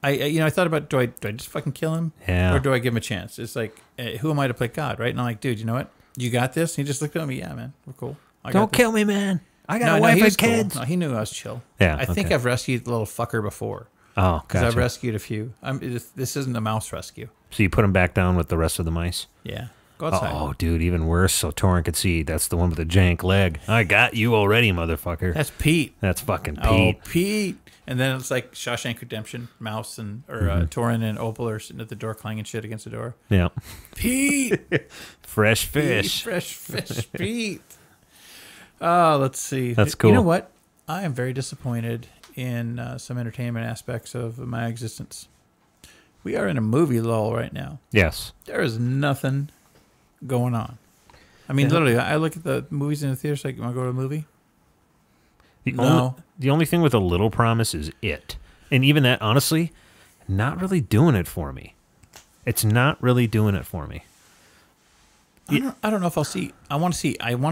I thought about, do I just fucking kill him? Yeah. Or do I give him a chance? It's like, who am I to play God, right? And I'm like, dude, you know what? You got this? And he just looked at me. Yeah, man, we're cool. Don't kill me, man. I got a wife he was and kids. Cool. No, he knew I was chill. Yeah, I think okay. I've rescued the little fucker before. Oh, Because gotcha. I've rescued a few. This isn't a mouse rescue. So you put him back down with the rest of the mice? Yeah. Go outside. Oh, dude, even worse. So Torin could see that's the one with the jank leg. I got you already, motherfucker. That's Pete. That's fucking Pete. Oh, Pete. And then it's like Shawshank Redemption, Mouse and Torin and Opal are sitting at the door clanging shit against the door. Yeah. Pete. Fresh Pete, fish. fresh fish, Pete. Oh, let's see. That's cool. You know what? I am very disappointed in some entertainment aspects of my existence. We are in a movie lull right now. Yes. There is nothing going on. I mean, literally, I look at the movies in the theater, like, you want to go to a movie? The only thing with a little promise is It. And even that, honestly, not really doing it for me. It's not really doing it for me. I don't know if I'll see. I want to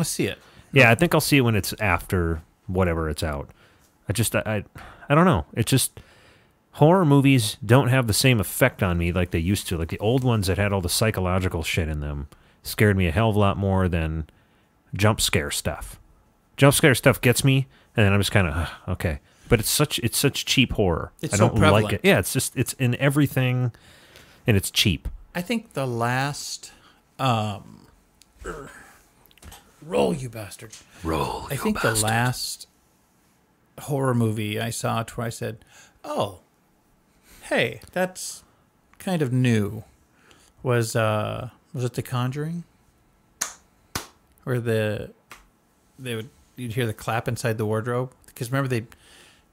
see it. Yeah, I think I'll see it when it's after whatever it's out. I don't know. It's just horror movies don't have the same effect on me like they used to. Like the old ones that had all the psychological shit in them scared me a hell of a lot more than jump scare stuff. Jump scare stuff gets me, and then I'm just kind of okay. But it's such cheap horror. It's I don't so prevalent. like it. Yeah, it's in everything, and it's cheap. I think the last roll, you bastard. Roll. I think the last horror movie I saw to where I said, "Oh, hey, that's kind of new," was it The Conjuring? Where you'd hear the clap inside the wardrobe, because remember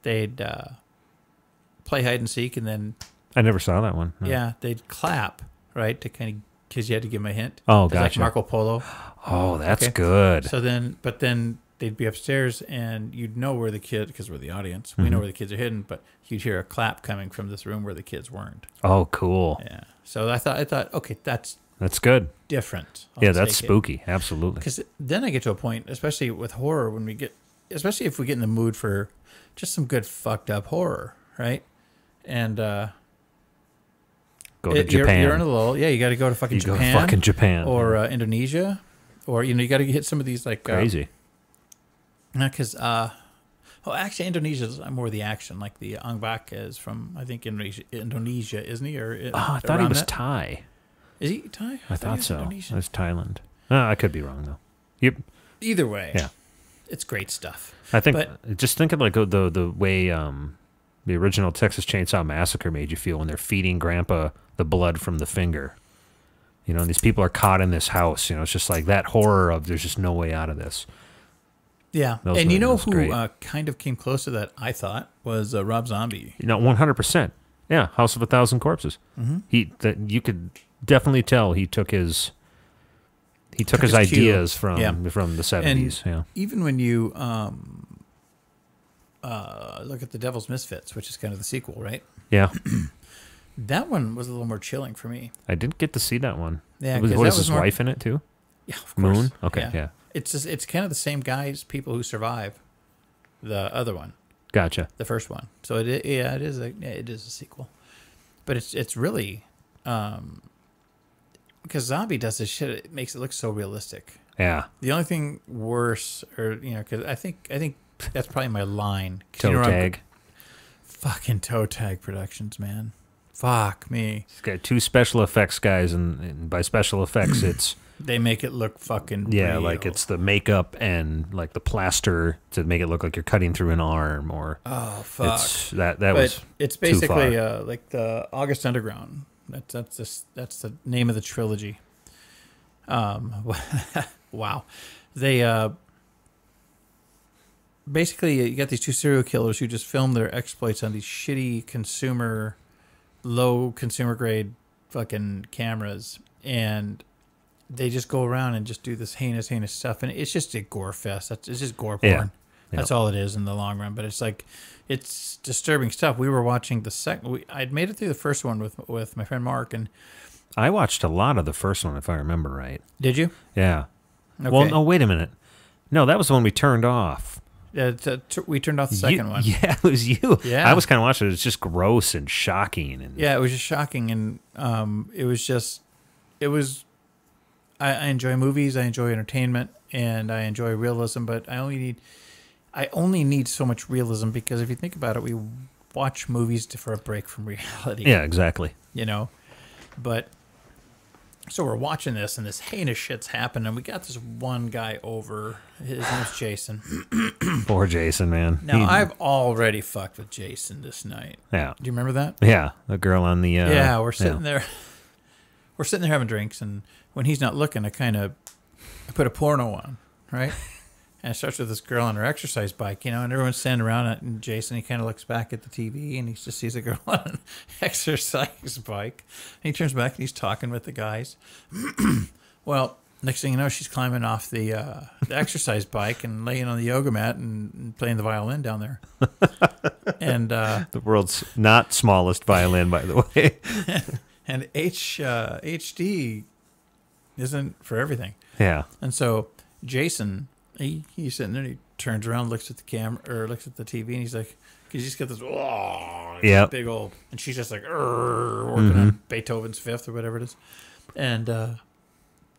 they'd play hide and seek, and then I never saw that one. No. yeah, they'd clap, right, to kind of, because you had to give them a hint. Oh, It's gotcha. like Marco Polo. Oh, that's Okay. good. So then they'd be upstairs, and you'd know where the kid, because we're the audience, we know where the kids are hidden, but you'd hear a clap coming from this room where the kids weren't. Oh, cool. Yeah. So I thought, okay, that's That's good. different. Yeah, that's spooky. Absolutely. Because then I get to a point, especially with horror, especially if we get in the mood for just some good fucked up horror, right? And Go to Japan. You're in a lull. Yeah, you got to go to fucking You go Japan. to fucking Japan. Or Indonesia. Or, you got to hit some of these like... Crazy. Because, actually, Indonesia's more the action. Like the Ong Bak is from, I think, Indonesia, isn't he? I thought he around was that? Thai. Is he Thai? I he thought was so. Indonesian. It was Thailand. I could be wrong, though. Yep. Either way, Yeah. it's great stuff. I think, But- just think of like the way the original Texas Chainsaw Massacre made you feel when they're feeding Grandpa the blood from the finger. And these people are caught in this house. It's just like that horror of there's just no way out of this. Yeah. Those And you know movies, who great. kind of came close to that, I thought, was Rob Zombie. 100%. Yeah, House of a Thousand Corpses. Mm-hmm. You could definitely tell he took his his ideas cue. from the 70s. Yeah. Even when you look at The Devil's Misfits, which is kind of the sequel, right? Yeah. That one was a little more chilling for me. I didn't get to see that one. Yeah, What 'cause is that his was more- wife in it too? Yeah, of course. Moon? Okay, yeah. It's kind of the same people who survive the other one, Gotcha. the first one. So it is a sequel, but it's really because Zombie does this shit. It makes it look so realistic. Yeah. The only thing worse, or because I think that's probably my line. 'Cause Toe tag. Fucking Toe Tag Productions, man. Fuck me. It's got two special effects guys, and by special effects, it's They make it look fucking real. like it's the makeup and like the plaster to make it look like you're cutting through an arm, or oh fuck. that But was it's too basically far. like the August Underground. That's the name of the trilogy. Wow. They basically you got these two serial killers who just film their exploits on these shitty low consumer grade fucking cameras, and they just go around and just do this heinous stuff, and it's just a gore fest. It's just gore porn. Yeah. That's all it is in the long run. But it's disturbing stuff. We were watching the second. I'd made it through the first one with my friend Mark, and I watched a lot of the first one, if I remember right. did you? Yeah. Okay. Well, no, wait a minute. No, that was the one we turned off. We turned off the second one. Yeah, it was you. Yeah. I was kind of watching it. It's just gross and shocking. And Yeah, it was just shocking, and I enjoy movies, I enjoy entertainment, and I enjoy realism, but I only need so much realism, because if you think about it, we watch movies for a break from reality. Yeah, exactly. But so we're watching this, and this heinous shit's happened, and we got this one guy over. His name's Jason. Poor Jason, man. Now, I've already fucked with Jason this night. Yeah. Do you remember that? Yeah, the girl on the... Yeah, we're sitting there. We're sitting there having drinks, and when he's not looking, I put a porno on, right? And it starts with this girl on her exercise bike, and everyone's standing around it, and Jason, he kind of looks back at the TV, and he just sees a girl on an exercise bike. And he turns back, and he's talking with the guys. Well, next thing you know, she's climbing off the exercise bike and laying on the yoga mat and playing the violin down there. And The world's not smallest violin, by the way. and HD isn't for everything. Yeah. And so Jason, he's sitting there and he turns around, looks at the camera or looks at the TV, and he's like, because he's got this big old, and she's just like working on Beethoven's Fifth or whatever it is. And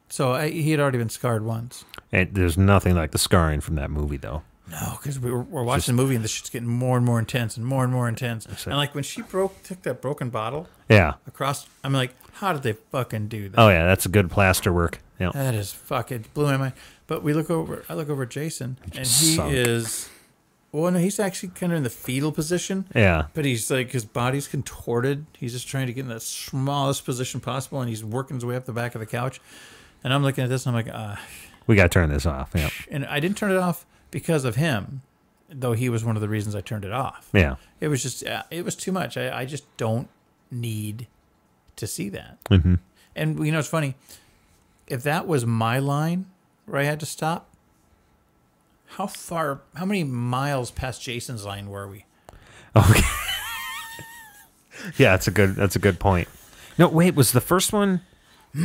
so he had already been scarred once. And there's nothing like the scarring from that movie, though. No, because we're watching the movie and the shit's getting more and more intense and more intense. And like when she took that broken bottle across, I'm like, how did they fucking do that? Oh, yeah, that's a good plaster work. Yeah. That is fucking blew my mind. But I look over at Jason, and he is, well, no, he's actually kind of in the fetal position. Yeah. But he's like, his body's contorted. He's just trying to get in the smallest position possible, and he's working his way up the back of the couch. And I'm looking at this, and I'm like, we got to turn this off. Yeah. And I didn't turn it off because of him, though he was one of the reasons I turned it off. Yeah. It was just, it was too much. I just don't need to see that. Mm-hmm. And, it's funny. If that was my line where I had to stop, how many miles past Jason's line were we? Okay. Yeah, that's a good point. No, wait, was the first one,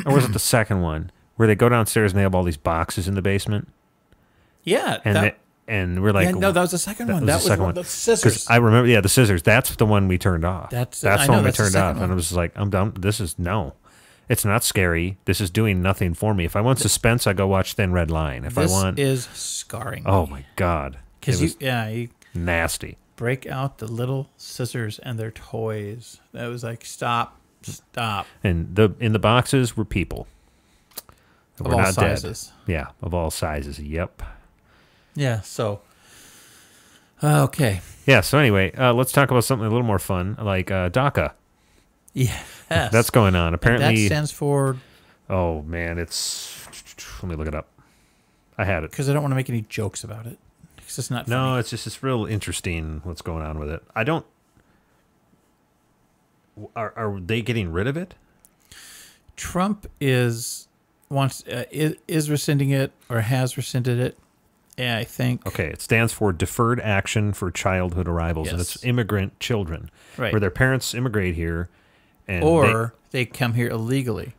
or was it the second one, where they go downstairs and they have all these boxes in the basement? Yeah. And we're like, yeah, no, that was the second one. That was the second one. The scissors. Because I remember, the scissors. That's the one we turned off. That's the one we turned off. And I was like, I'm done. No. It's not scary. This is doing nothing for me. If I want suspense, I go watch Thin Red Line. If I want, is scarring. Oh my God! Because you nasty. Break out the little scissors and their toys. That was like stop. And in the boxes were people. Of all sizes. Dead. Yeah, of all sizes. Yep. Yeah. So. Okay. Yeah. So anyway, let's talk about something a little more fun, like DACA. Yeah. Yes. That's going on. Apparently, and that stands for. Oh man, it's. Let me look it up. I had it because I don't want to make any jokes about it. Because it's not. No, it's just real interesting what's going on with it. I don't. Are they getting rid of it? Trump is rescinding it or has rescinded it. Yeah, I think. Okay, it stands for Deferred Action for Childhood Arrivals, and it's immigrant children, right? Where their parents immigrate here. And they come here illegally.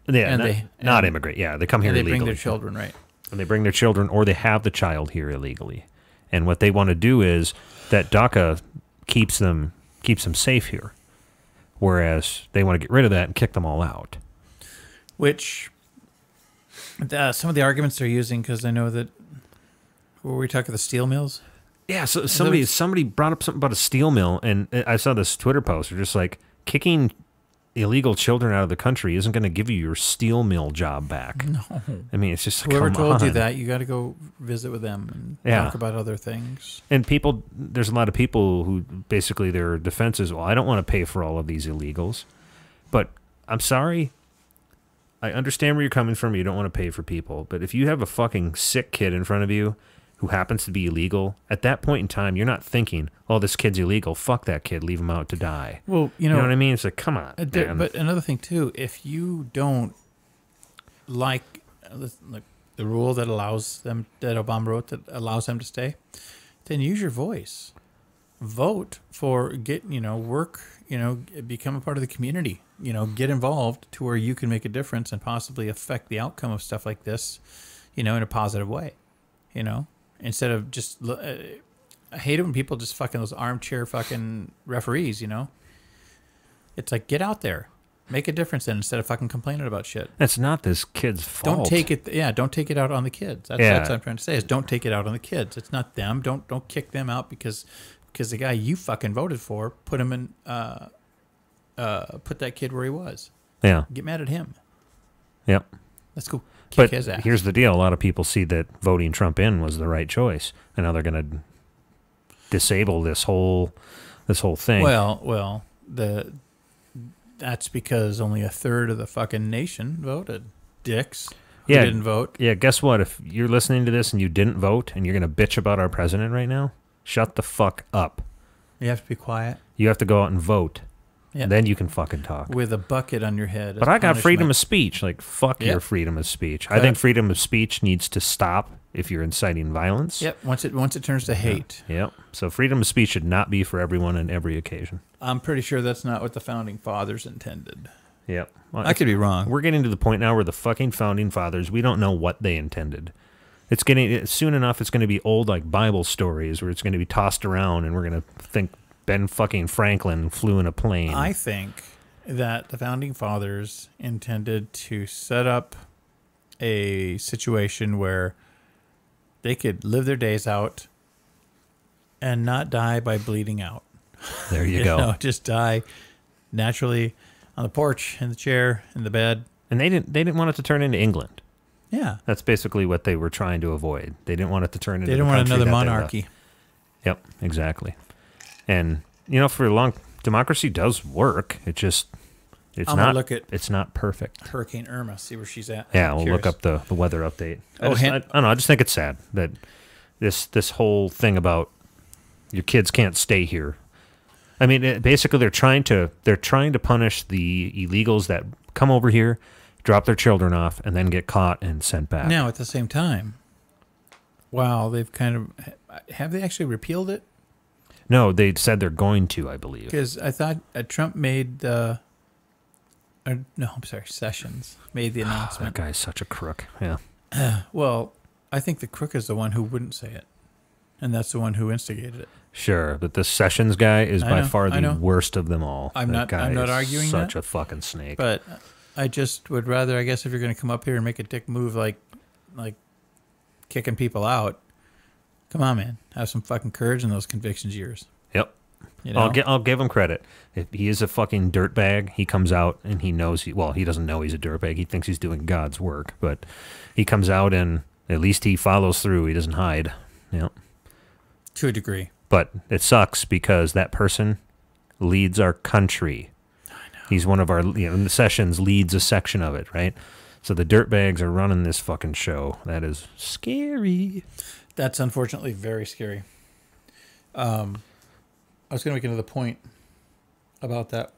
Yeah, and not immigrate. Yeah, they come here illegally. They bring their children, right? And they bring their children, or they have the child here illegally. And what they want to do is that DACA keeps them safe here, whereas they want to get rid of that and kick them all out. Which some of the arguments they're using, because I know that were we talking the steel mills? Yeah, so somebody brought up something about a steel mill, and I saw this Twitter post. They're just like, kicking illegal children out of the country isn't going to give you your steel mill job back. No. I mean, it's just, whoever told you that, you got to go visit with them and talk about other things. And there's a lot of people who basically their defense is, well, I don't want to pay for all of these illegals. But I'm sorry. I understand where you're coming from. You don't want to pay for people. But if you have a fucking sick kid in front of you who happens to be illegal, at that point in time, you're not thinking, oh, this kid's illegal. Fuck that kid. Leave him out to die. Well, you know what I mean? It's like, come on. Man. But another thing, too, if you don't like the rule that allows them, that Obama wrote, that allows them to stay, then use your voice. Vote for, work, become a part of the community, get involved to where you can make a difference and possibly affect the outcome of stuff like this, in a positive way, Instead of just, I hate it when people just fucking those armchair fucking referees, It's like, get out there, make a difference then instead of fucking complaining about shit. That's not this kid's fault. Don't take it out on the kids. That's what I'm trying to say is don't take it out on the kids. It's not them. Don't kick them out because the guy you fucking voted for put him in, put that kid where he was. Yeah. Get mad at him. Yep. Let's go. But here's the deal. A lot of people see that voting Trump in was the right choice. And now they're going to disable this whole thing. Well, that's because only a third of the fucking nation voted. Dicks who didn't vote. Yeah, guess what? If you're listening to this and you didn't vote and you're going to bitch about our president right now, shut the fuck up. You have to be quiet. You have to go out and vote. Yeah. Then you can fucking talk. with a bucket on your head. But as I got freedom punishment. of speech. Like, fuck Yep. your freedom of speech. I Cut. think freedom of speech needs to stop if you're inciting violence. Yep. Once it turns to hate, Yep. So freedom of speech should not be for everyone on every occasion. I'm pretty sure that's not what the founding fathers intended. Yep. Well, I could be wrong. We're getting to the point now where the fucking founding fathers, we don't know what they intended. It's getting soon enough. It's going to be old like Bible stories where it's going to be tossed around, and we're going to think Ben fucking Franklin flew in a plane. I think that the founding fathers intended to set up a situation where they could live their days out and not die by bleeding out. There you go. know, just die naturally on the porch, in the chair, in the bed. And they didn't want it to turn into England. Yeah. That's basically what they were trying to avoid. They didn't want it to turn into. They didn't the want country another that they left. monarchy. Yep, exactly. And for a long democracy does work. It's I'm gonna not look at it's not perfect. Hurricane Irma, see where she's at. Yeah, I'm we'll curious. look up the weather update. I Oh, don't know. I just think it's sad that this whole thing about your kids can't stay here. I mean, basically, they're trying to punish the illegals that come over here, drop their children off, and then get caught and sent back. Now, at the same time, wow, they've kind of have they actually repealed it? No, they said they're going to. I believe. Because I thought Trump made no, I'm sorry, Sessions made the That announcement. guy's such a crook. Yeah. Well, I think the crook is the one who wouldn't say it, and that's the one who instigated it. Sure, but this Sessions guy is by know, far I the know. worst of them all. I'm That not guy is arguing such that. a fucking snake. But I just would rather, I guess, if you're going to come up here and make a dick move like kicking people out, come on, man, have some fucking courage in those convictions years. Yep. You know? I'll give him credit. If he is a fucking dirtbag, he comes out and he knows he doesn't know he's a dirtbag. He thinks he's doing God's work, but he comes out and at least he follows through. He doesn't hide. Yep. To a degree. But it sucks because that person leads our country. I know. He's one of our, Sessions leads a section of it, right? So the dirtbags are running this fucking show. That is scary. That's unfortunately very scary. I was going to make another point about that,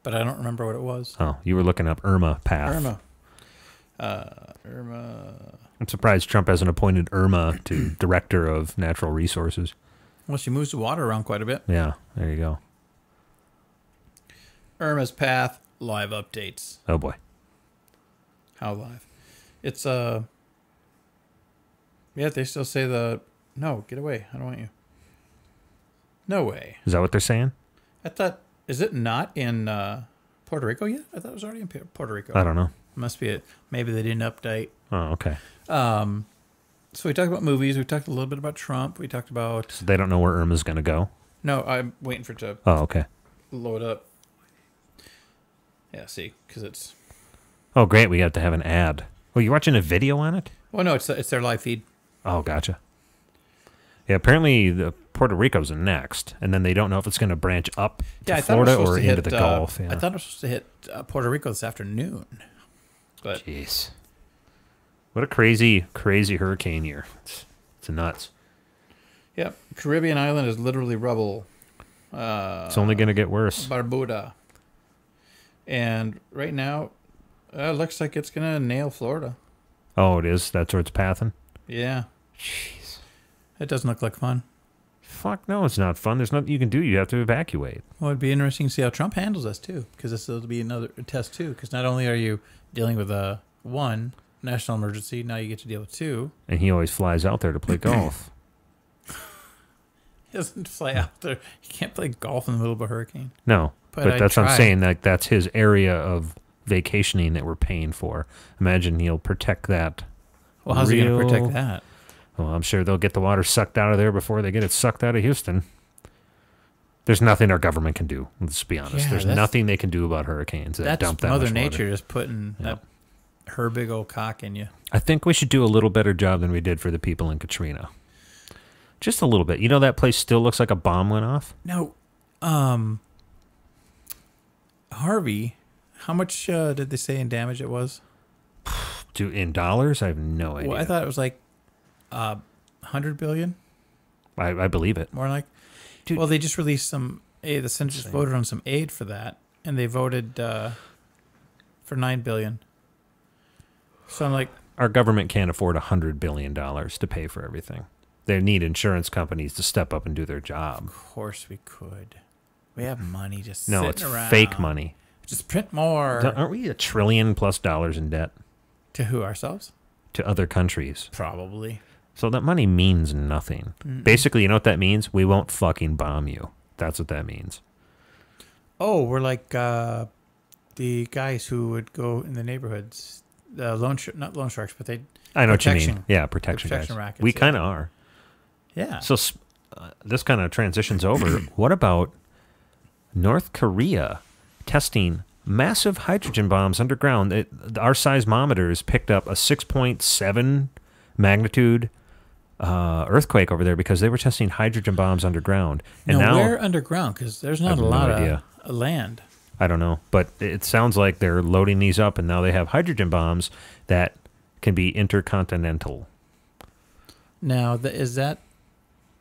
but I don't remember what it was. Oh, you were looking up Irma path. Irma. I'm surprised Trump hasn't appointed Irma to director of natural resources. Well, she moves the water around quite a bit. Yeah, there you go. Irma's path live updates. Oh boy. How live? It's yeah. They still say no. Get away! I don't want you. No way. Is that what they're saying? I thought. Is it not in Puerto Rico yet? I thought it was already in Puerto Rico. I don't know. Must be it. Maybe they didn't update. Oh, okay. So we talked about movies. We talked a little bit about Trump. We talked about. So they don't know where Irma's going to go? No, I'm waiting for it to Oh, okay. load up. Yeah, see, because it's. Oh, great. We have to have an ad. Oh, you watching a video on it? Well, no, it's their live feed. Oh, gotcha. Yeah, apparently the Puerto Rico's next, and then they don't know if it's going to branch up to I thought it was Florida supposed or to into hit, the Gulf. Yeah. I thought it was supposed to hit Puerto Rico this afternoon. But Jeez. What a crazy, crazy hurricane year. It's nuts. yeah, Caribbean island is literally rubble. It's only going to get worse. Barbuda. And right now, it looks like it's going to nail Florida. Oh, it is? That's where it's pathing? Yeah. Jeez. It doesn't look like fun. Fuck no, it's not fun. There's nothing you can do. You have to evacuate. Well, it'd be interesting to see how Trump handles this, too, because this will be another test, too, because not only are you dealing with one national emergency, now you get to deal with two. And he always flies out there to play golf. He doesn't fly out there. He can't play golf in the middle of a hurricane. No, But but I'd that's what I'm try. saying. Like that's his area of vacationing that we're paying for. Imagine he'll protect that. Well, how's he going to real- protect that? Well, I'm sure they'll get the water sucked out of there before they get it sucked out of Houston. There's nothing our government can do. Let's be honest. Yeah, There's that's- nothing they can do about hurricanes that That's dump that Mother much Nature water. just putting her big old cock in you. I think we should do a little better job than we did for the people in Katrina. Just a little bit. You know that place still looks like a bomb went off? No, Harvey, how much did they say in damage it was? In dollars? I have no idea. Well, I thought it was like 100 billion, I believe it. more like. Dude. Well, they just released some The Senate just voted on some aid for that, and they voted for $9 billion. So I'm like, our government can't afford $100 billion to pay for everything. They need insurance companies to step up and do their job. of course we could. We have money just No, sitting it's around. fake money. Just print more. Aren't we $1 trillion+ in debt To who, ourselves? to other countries? Probably. So that money means nothing. Basically, you know what that means? We won't fucking bomb you. That's what that means. Oh, we're like the guys who would go in the neighborhoods. Not loan sharks, but they. I know what you mean. Protection. Yeah, protection Protection guys. rackets, We yeah. kind of are. Yeah. So this kind of transitions over. What about North Korea testing massive hydrogen bombs underground? Our seismometers picked up a 6.7 magnitude earthquake over there because they were testing hydrogen bombs underground. And now where underground? Because there's not have a no lot idea. of land. I don't know, but it sounds like they're loading these up, and now they have hydrogen bombs that can be intercontinental. Now, is that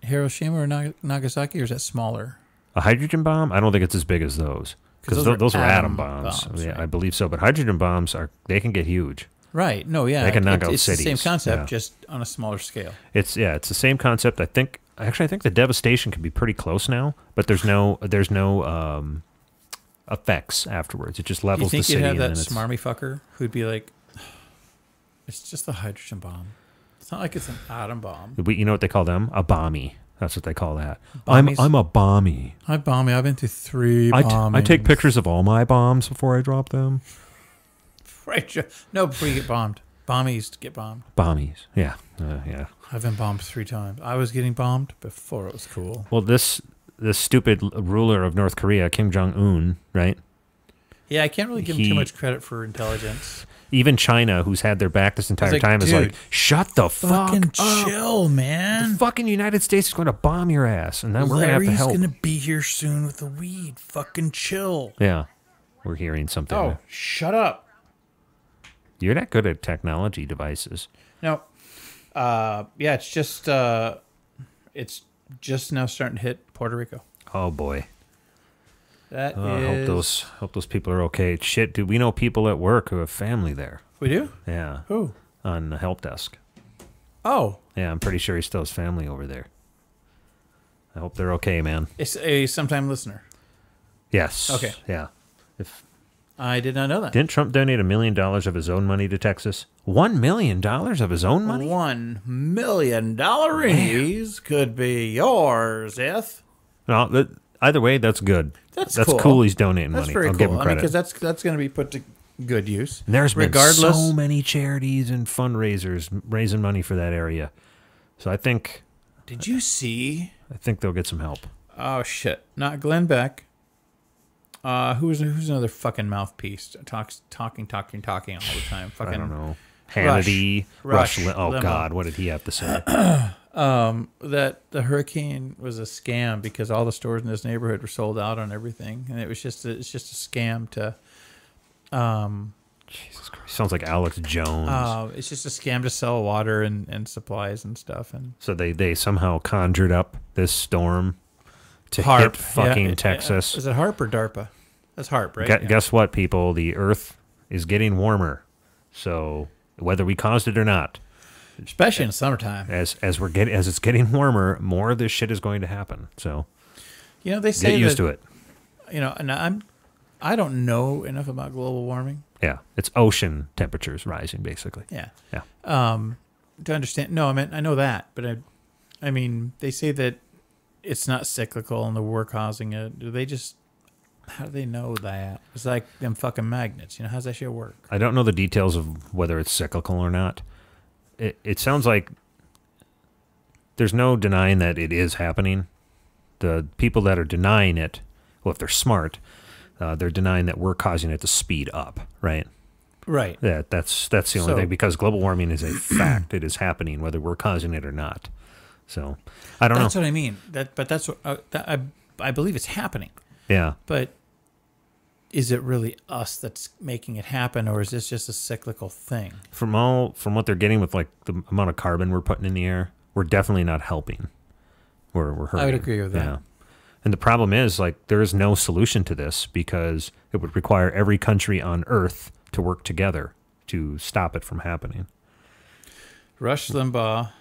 Hiroshima or Nagasaki, or is that smaller? A hydrogen bomb? I don't think it's as big as those. Because those are atom bombs. Yeah, right? I believe so. But hydrogen bombs they can get huge. Right. No, yeah. They can knock out it's cities. the same concept, Yeah. just on a smaller scale. It's the same concept. I think the devastation can be pretty close now, but there's no effects afterwards. It just Do you levels the think city. you'd have and that then it's, smarmy fucker who'd be like, it's just a hydrogen bomb. It's not like it's an atom bomb. you know what they call them? A bombie. That's what they call that. Bombies? I'm a bombie. Hi, Bomby. I've been through 3 I bombings. take pictures of all my bombs before I drop them. Right. No, before you get bombed. Bombies get bombed. Bombies. Yeah. Yeah. I've been bombed 3 times. I was getting bombed before it was cool. Well, this stupid ruler of North Korea, Kim Jong-un, right? Yeah, I can't really give him He- too much credit for intelligence. Even China, who's had their back this entire like, time, is like, dude, shut the fuck Fucking up. chill, man. The fucking United States is going to bomb your ass, and then we're going to have to help. Larry's gonna be here soon with the weed. Fucking chill. Yeah. We're hearing something. Oh, shut up. You're not good at technology devices. No. Yeah, it's just now starting to hit Puerto Rico. Oh, boy. That I hope those people are okay. Shit, dude, we know people at work who have family there. We do? Yeah. Who? On the help desk. Oh, Yeah, I'm pretty sure he still has family over there. I hope they're okay, man. it's a sometime listener. Yes. Okay. Yeah. I did not know that. Didn't Trump donate $1 million of his own money to Texas? $1 million of his own money? $1 million could be yours, Eth. No, either way, that's good. That's cool. cool. He's donating That's money. very I'll cool. give him credit. because that's going to be put to good use. And there's been regardless. so many charities and fundraisers raising money for that area. So I think Did you see? they'll get some help. Oh shit! Not Glenn Beck. Who's another fucking mouthpiece? Talking all the time. Fucking. I don't know. Hannity, Rush Oh Limbaugh. God, what did he have to say? That the hurricane was a scam because all the stores in this neighborhood were sold out on everything, and it's just a scam to. Jesus Christ, sounds like Alex Jones. It's just a scam to sell water and supplies and stuff. And So they somehow conjured up this storm to HARP, hit fucking yeah, Texas. Is it HARP or DARPA? That's HARP, right? Yeah. Guess what, people? The Earth is getting warmer. So whether we caused it or not, Especially in summertime. as it's getting warmer, more of this shit is going to happen. So You know, they say get used that, to it. You know, and I don't know enough about global warming. Yeah, it's ocean temperatures rising, basically. Yeah. Yeah. To understand. No, I know that, but I mean, they say that it's not cyclical and that we're causing it. How do they know that? It's like them fucking magnets. You know, how's that shit work? I don't know the details of whether it's cyclical or not. It sounds like there's no denying that it is happening. The people that are denying it, well, if they're smart, they're denying that we're causing it to speed up, right? Right. Yeah, that's the only thing, because global warming is a fact. It is happening, whether we're causing it or not. So, I don't That's know. what I mean. But that's what I believe it's happening. Yeah. But is it really us that's making it happen, or is this just a cyclical thing? From what they're getting with like the amount of carbon we're putting in the air, we're definitely not helping. We're hurting. I would agree with that. Yeah. And the problem is, like, there is no solution to this because it would require every country on Earth to work together to stop it from happening. Rush Limbaugh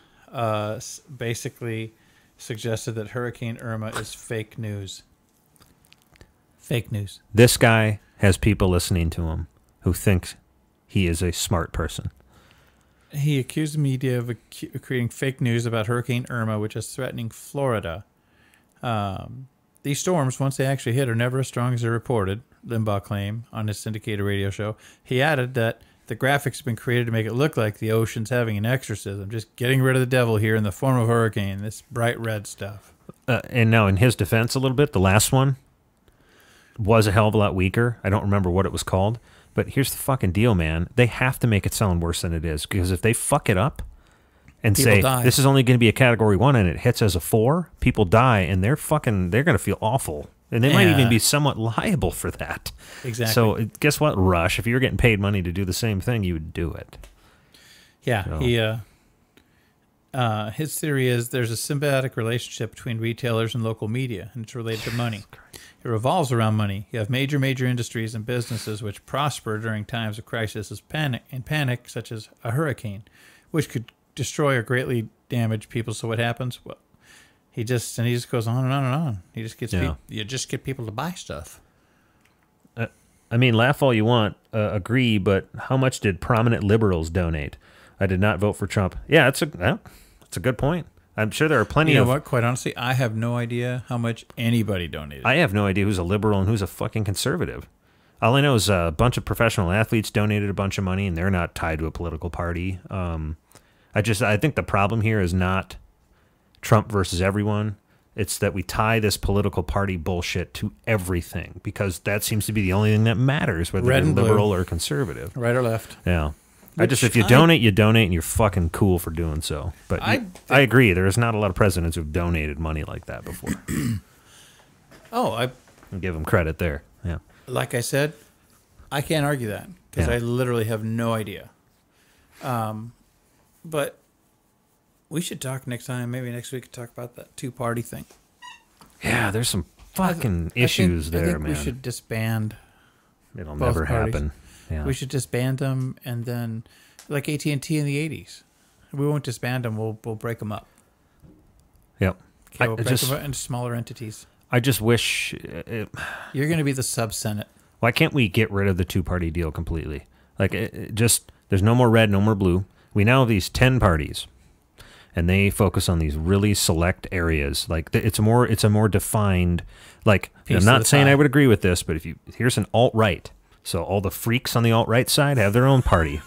basically suggested that Hurricane Irma is fake news. Fake news. This guy has people listening to him who think he is a smart person. He accused the media of creating fake news about Hurricane Irma, which is threatening Florida. These storms, once they actually hit, are never as strong as they're reported, Limbaugh claimed on his syndicated radio show. He added that the graphics have been created to make it look like the ocean's having an exorcism, just getting rid of the devil here in the form of a hurricane, this bright red stuff. And now, in his defense a little bit, the last one was a hell of a lot weaker. I don't remember what it was called. But here's the fucking deal, man. They have to make it sound worse than it is, because if they fuck it up and People say die. this is only going to be a Category 1 and it hits as a 4, people die, and they're going to feel awful. And they might even be somewhat liable for that. Exactly. So guess what, Rush? If you were getting paid money to do the same thing, you would do it. Yeah, So. his theory is there's a symbiotic relationship between retailers and local media, and it's related to money. It revolves around money. You have major industries and businesses which prosper during times of crisis and panic, such as a hurricane, which could destroy or greatly damage people. So what happens? Well, he just goes on and on and on. He just gets you just get people to buy stuff. I mean, laugh all you want, agree, but how much did prominent liberals donate? I did not vote for Trump. Yeah, that's a good point. I'm sure there are plenty of... You know what? Quite honestly, I have no idea how much anybody donated. I have no idea who's a liberal and who's a fucking conservative. All I know is a bunch of professional athletes donated a bunch of money, and they're not tied to a political party. I think the problem here is not Trump versus everyone. It's that we tie this political party bullshit to everything, because that seems to be the only thing that matters, whether Red you're and blue. liberal or conservative. Right or left? Yeah. If you donate, you donate, and you're fucking cool for doing so. But I agree. There's not a lot of presidents who've donated money like that before. I'll give them credit there. Yeah. Like I said, I can't argue that because I literally have no idea. But we should talk next time. Maybe next week, talk about that two-party thing. Yeah, there's some fucking issues there, I think man. we should disband. It'll both never parties. happen. Yeah. We should disband them, and then, like AT&T in the 80s. We won't disband them. We'll break them up. Yep. Okay, we'll break them up into smaller entities. I just wish... You're going to be the sub-Senate. Why can't we get rid of the two-party deal completely? Like, there's no more red, no more blue. We now have these 10 parties, and they focus on these really select areas. Like, it's a more defined... Like, Piece I'm of not the saying pie. I would agree with this, but here's an alt-right. So all the freaks on the alt-right side have their own party,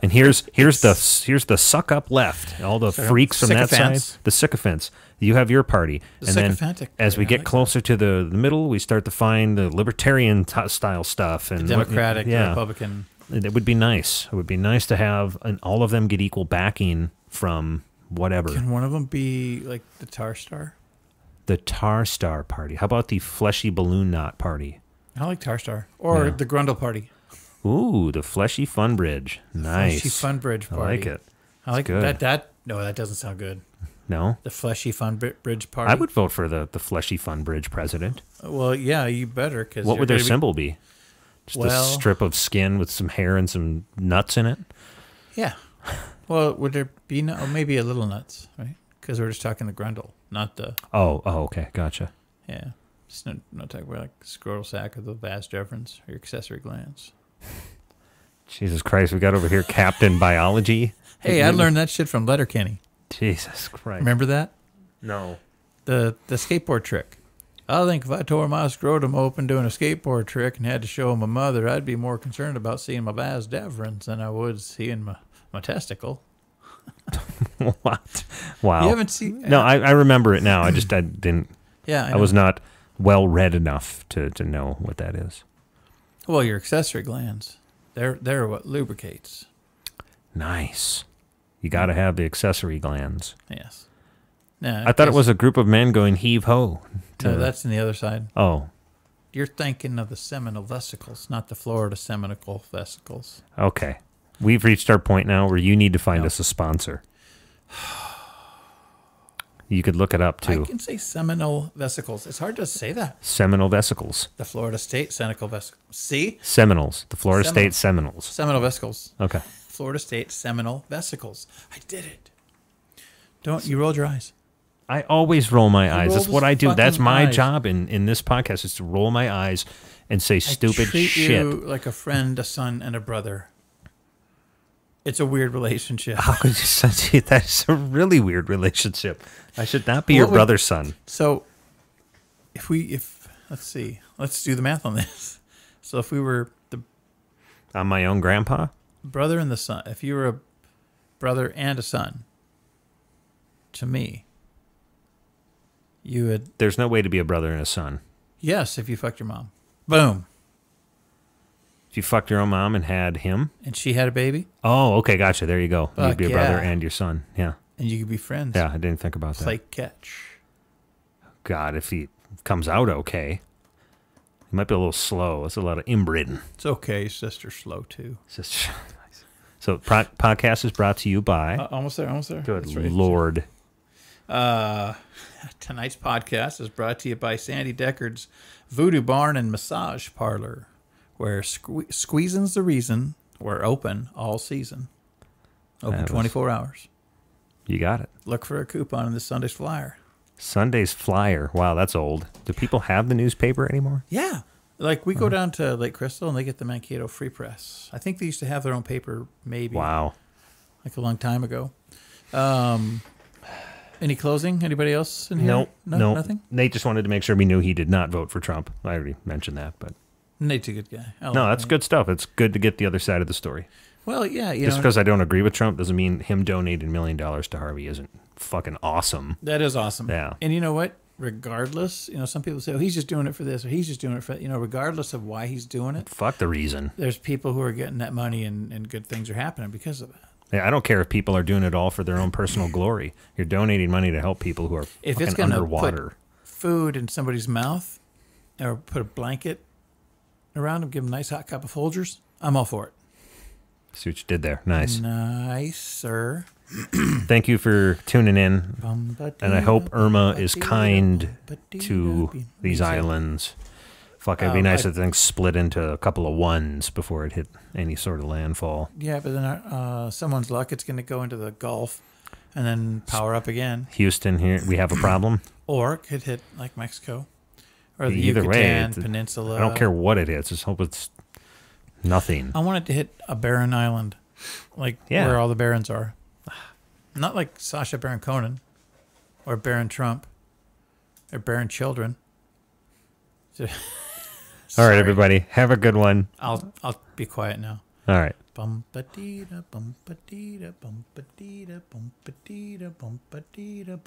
and here's the suck up left. All the freaks from that side, the sycophants. You have your party, and then as we get closer to the middle, we start to find the libertarian style stuff and The Democratic, the Republican. It would be nice. It would be nice to have all of them get equal backing from whatever. Can one of them be like the Tar Star? The Tar Star Party. How about the Fleshy Balloon Knot Party? I like Tar Star. Or the Grundle Party. Ooh, the Fleshy Fun Bridge. Nice. Fleshy Fun Bridge Party. I like it. I like good. that. No, that doesn't sound good. No? The Fleshy Fun Bridge Party. I would vote for the Fleshy Fun Bridge president. Well, yeah, you better. Cause what would their symbol be? Just a strip of skin with some hair and some nuts in it? Yeah. Well, would there be maybe a little nuts, right? Because we're just talking the Grundle, not the... Oh, okay. Gotcha. Yeah. Just no talk about like scrotal sac of the vas deferens or your accessory glands. Jesus Christ, we got over here Captain Biology. Hey, I learned that shit from Letterkenny. Jesus Christ. Remember that? No. The skateboard trick. I think if I tore my scrotum open doing a skateboard trick and had to show my mother, I'd be more concerned about seeing my vas deferens than I would seeing my testicle. What? Wow. You haven't seen... No, I remember it now. I didn't... Yeah, I was not well read enough to know what that is. Well, your accessory glands, they're what lubricates. Nice. You got to have the accessory glands. Yes. No, I thought it was a group of men going heave ho. No, that's on the other side. Oh. You're thinking of the seminal vesicles, not the Florida seminal vesicles. Okay. We've reached our point now where you need to find us a sponsor. You could look it up I too. can say seminal vesicles. It's hard to say that. Seminole vesicles. The Florida State seminal vesicles. See? Seminoles. The Florida Seminole. State Seminoles. Seminal vesicles. Okay. Florida State seminal vesicles. I did it. Don't you rolled your eyes. I always roll my eyes. That's rolls what I do. fucking That's my eyes. job in this podcast is to roll my eyes and say stupid I treat shit. you like a friend, a son, and a brother. It's a weird relationship. How could you say that is a really weird relationship? I should not be your What would- brother's son. So, if let's see, let's do the math on this. So, if we were the I'm my own grandpa? brother and the son, if you were a brother and a son, to me, you would There's no way to be a brother and a son. yes if you fucked your mom, boom, If you fucked your own mom and had him? and she had a baby, Oh, okay, gotcha. There you go. Fuck You'd be a brother yeah. and your son. Yeah. and you could be friends. Yeah, I didn't think about that. Play catch. God, if he comes out okay. He might be a little slow. That's a lot of inbreeding. It's okay. Sister's slow too. It's just- So, podcast is brought to you by. Almost there. Almost there. Good That's right. Lord. Tonight's podcast is brought to you by Sandy Deckard's Voodoo Barn and Massage Parlor, where squeezing's the reason we're open all season. Open That was- 24 hours. You got it. Look for a coupon in this Sunday's flyer. Sunday's flyer. Wow, that's old. Do people have the newspaper anymore? Yeah. Like we go down to Lake Crystal and they get the Mankato Free Press. I think they used to have their own paper maybe Wow. like a long time ago. Any closing? Anybody else in here? Nope. No, nothing? Nate just wanted to make sure we knew he did not vote for Trump. I already mentioned that, but Nate's a good guy. I no, like that's Nate. good stuff. It's good to get the other side of the story. Well, yeah, Just because I don't agree with Trump doesn't mean him donating $1 million to Harvey isn't fucking awesome. that is awesome. Yeah. And you know what? Regardless, some people say, oh, he's just doing it for this or he's just doing it for that. Regardless of why he's doing it, Fuck the reason. there's people who are getting that money and good things are happening because of that. Yeah, I don't care if people are doing it all for their own personal glory. You're donating money to help people who are If fucking it's going to underwater. put food in somebody's mouth or put a blanket around them, give them a nice hot cup of Folgers, I'm all for it. See what you did there. Nice. Nice, sir. Thank you for tuning in. And I hope Irma is kind to these islands. Fuck, it'd be nice if things split into a couple of ones before it hit any sort of landfall. Yeah, but then someone's luck, it's going to go into the Gulf and then power up again. Houston, here we have a problem. Or it could hit like Mexico or the Either way, Yucatan it's- Peninsula. I don't care what it is. Just hope it's nothing. I want it to hit a barren island, like Yeah. where all the barons are. Not like Sacha Baron Cohen or Baron Trump or Baron Children. All right, Sorry. everybody. Have a good one. I'll be quiet now. All right. Bum-ba-dee-da, bum-ba-dee-da, bum-ba-dee-da, bum-ba-dee-da, bum-ba-dee-da.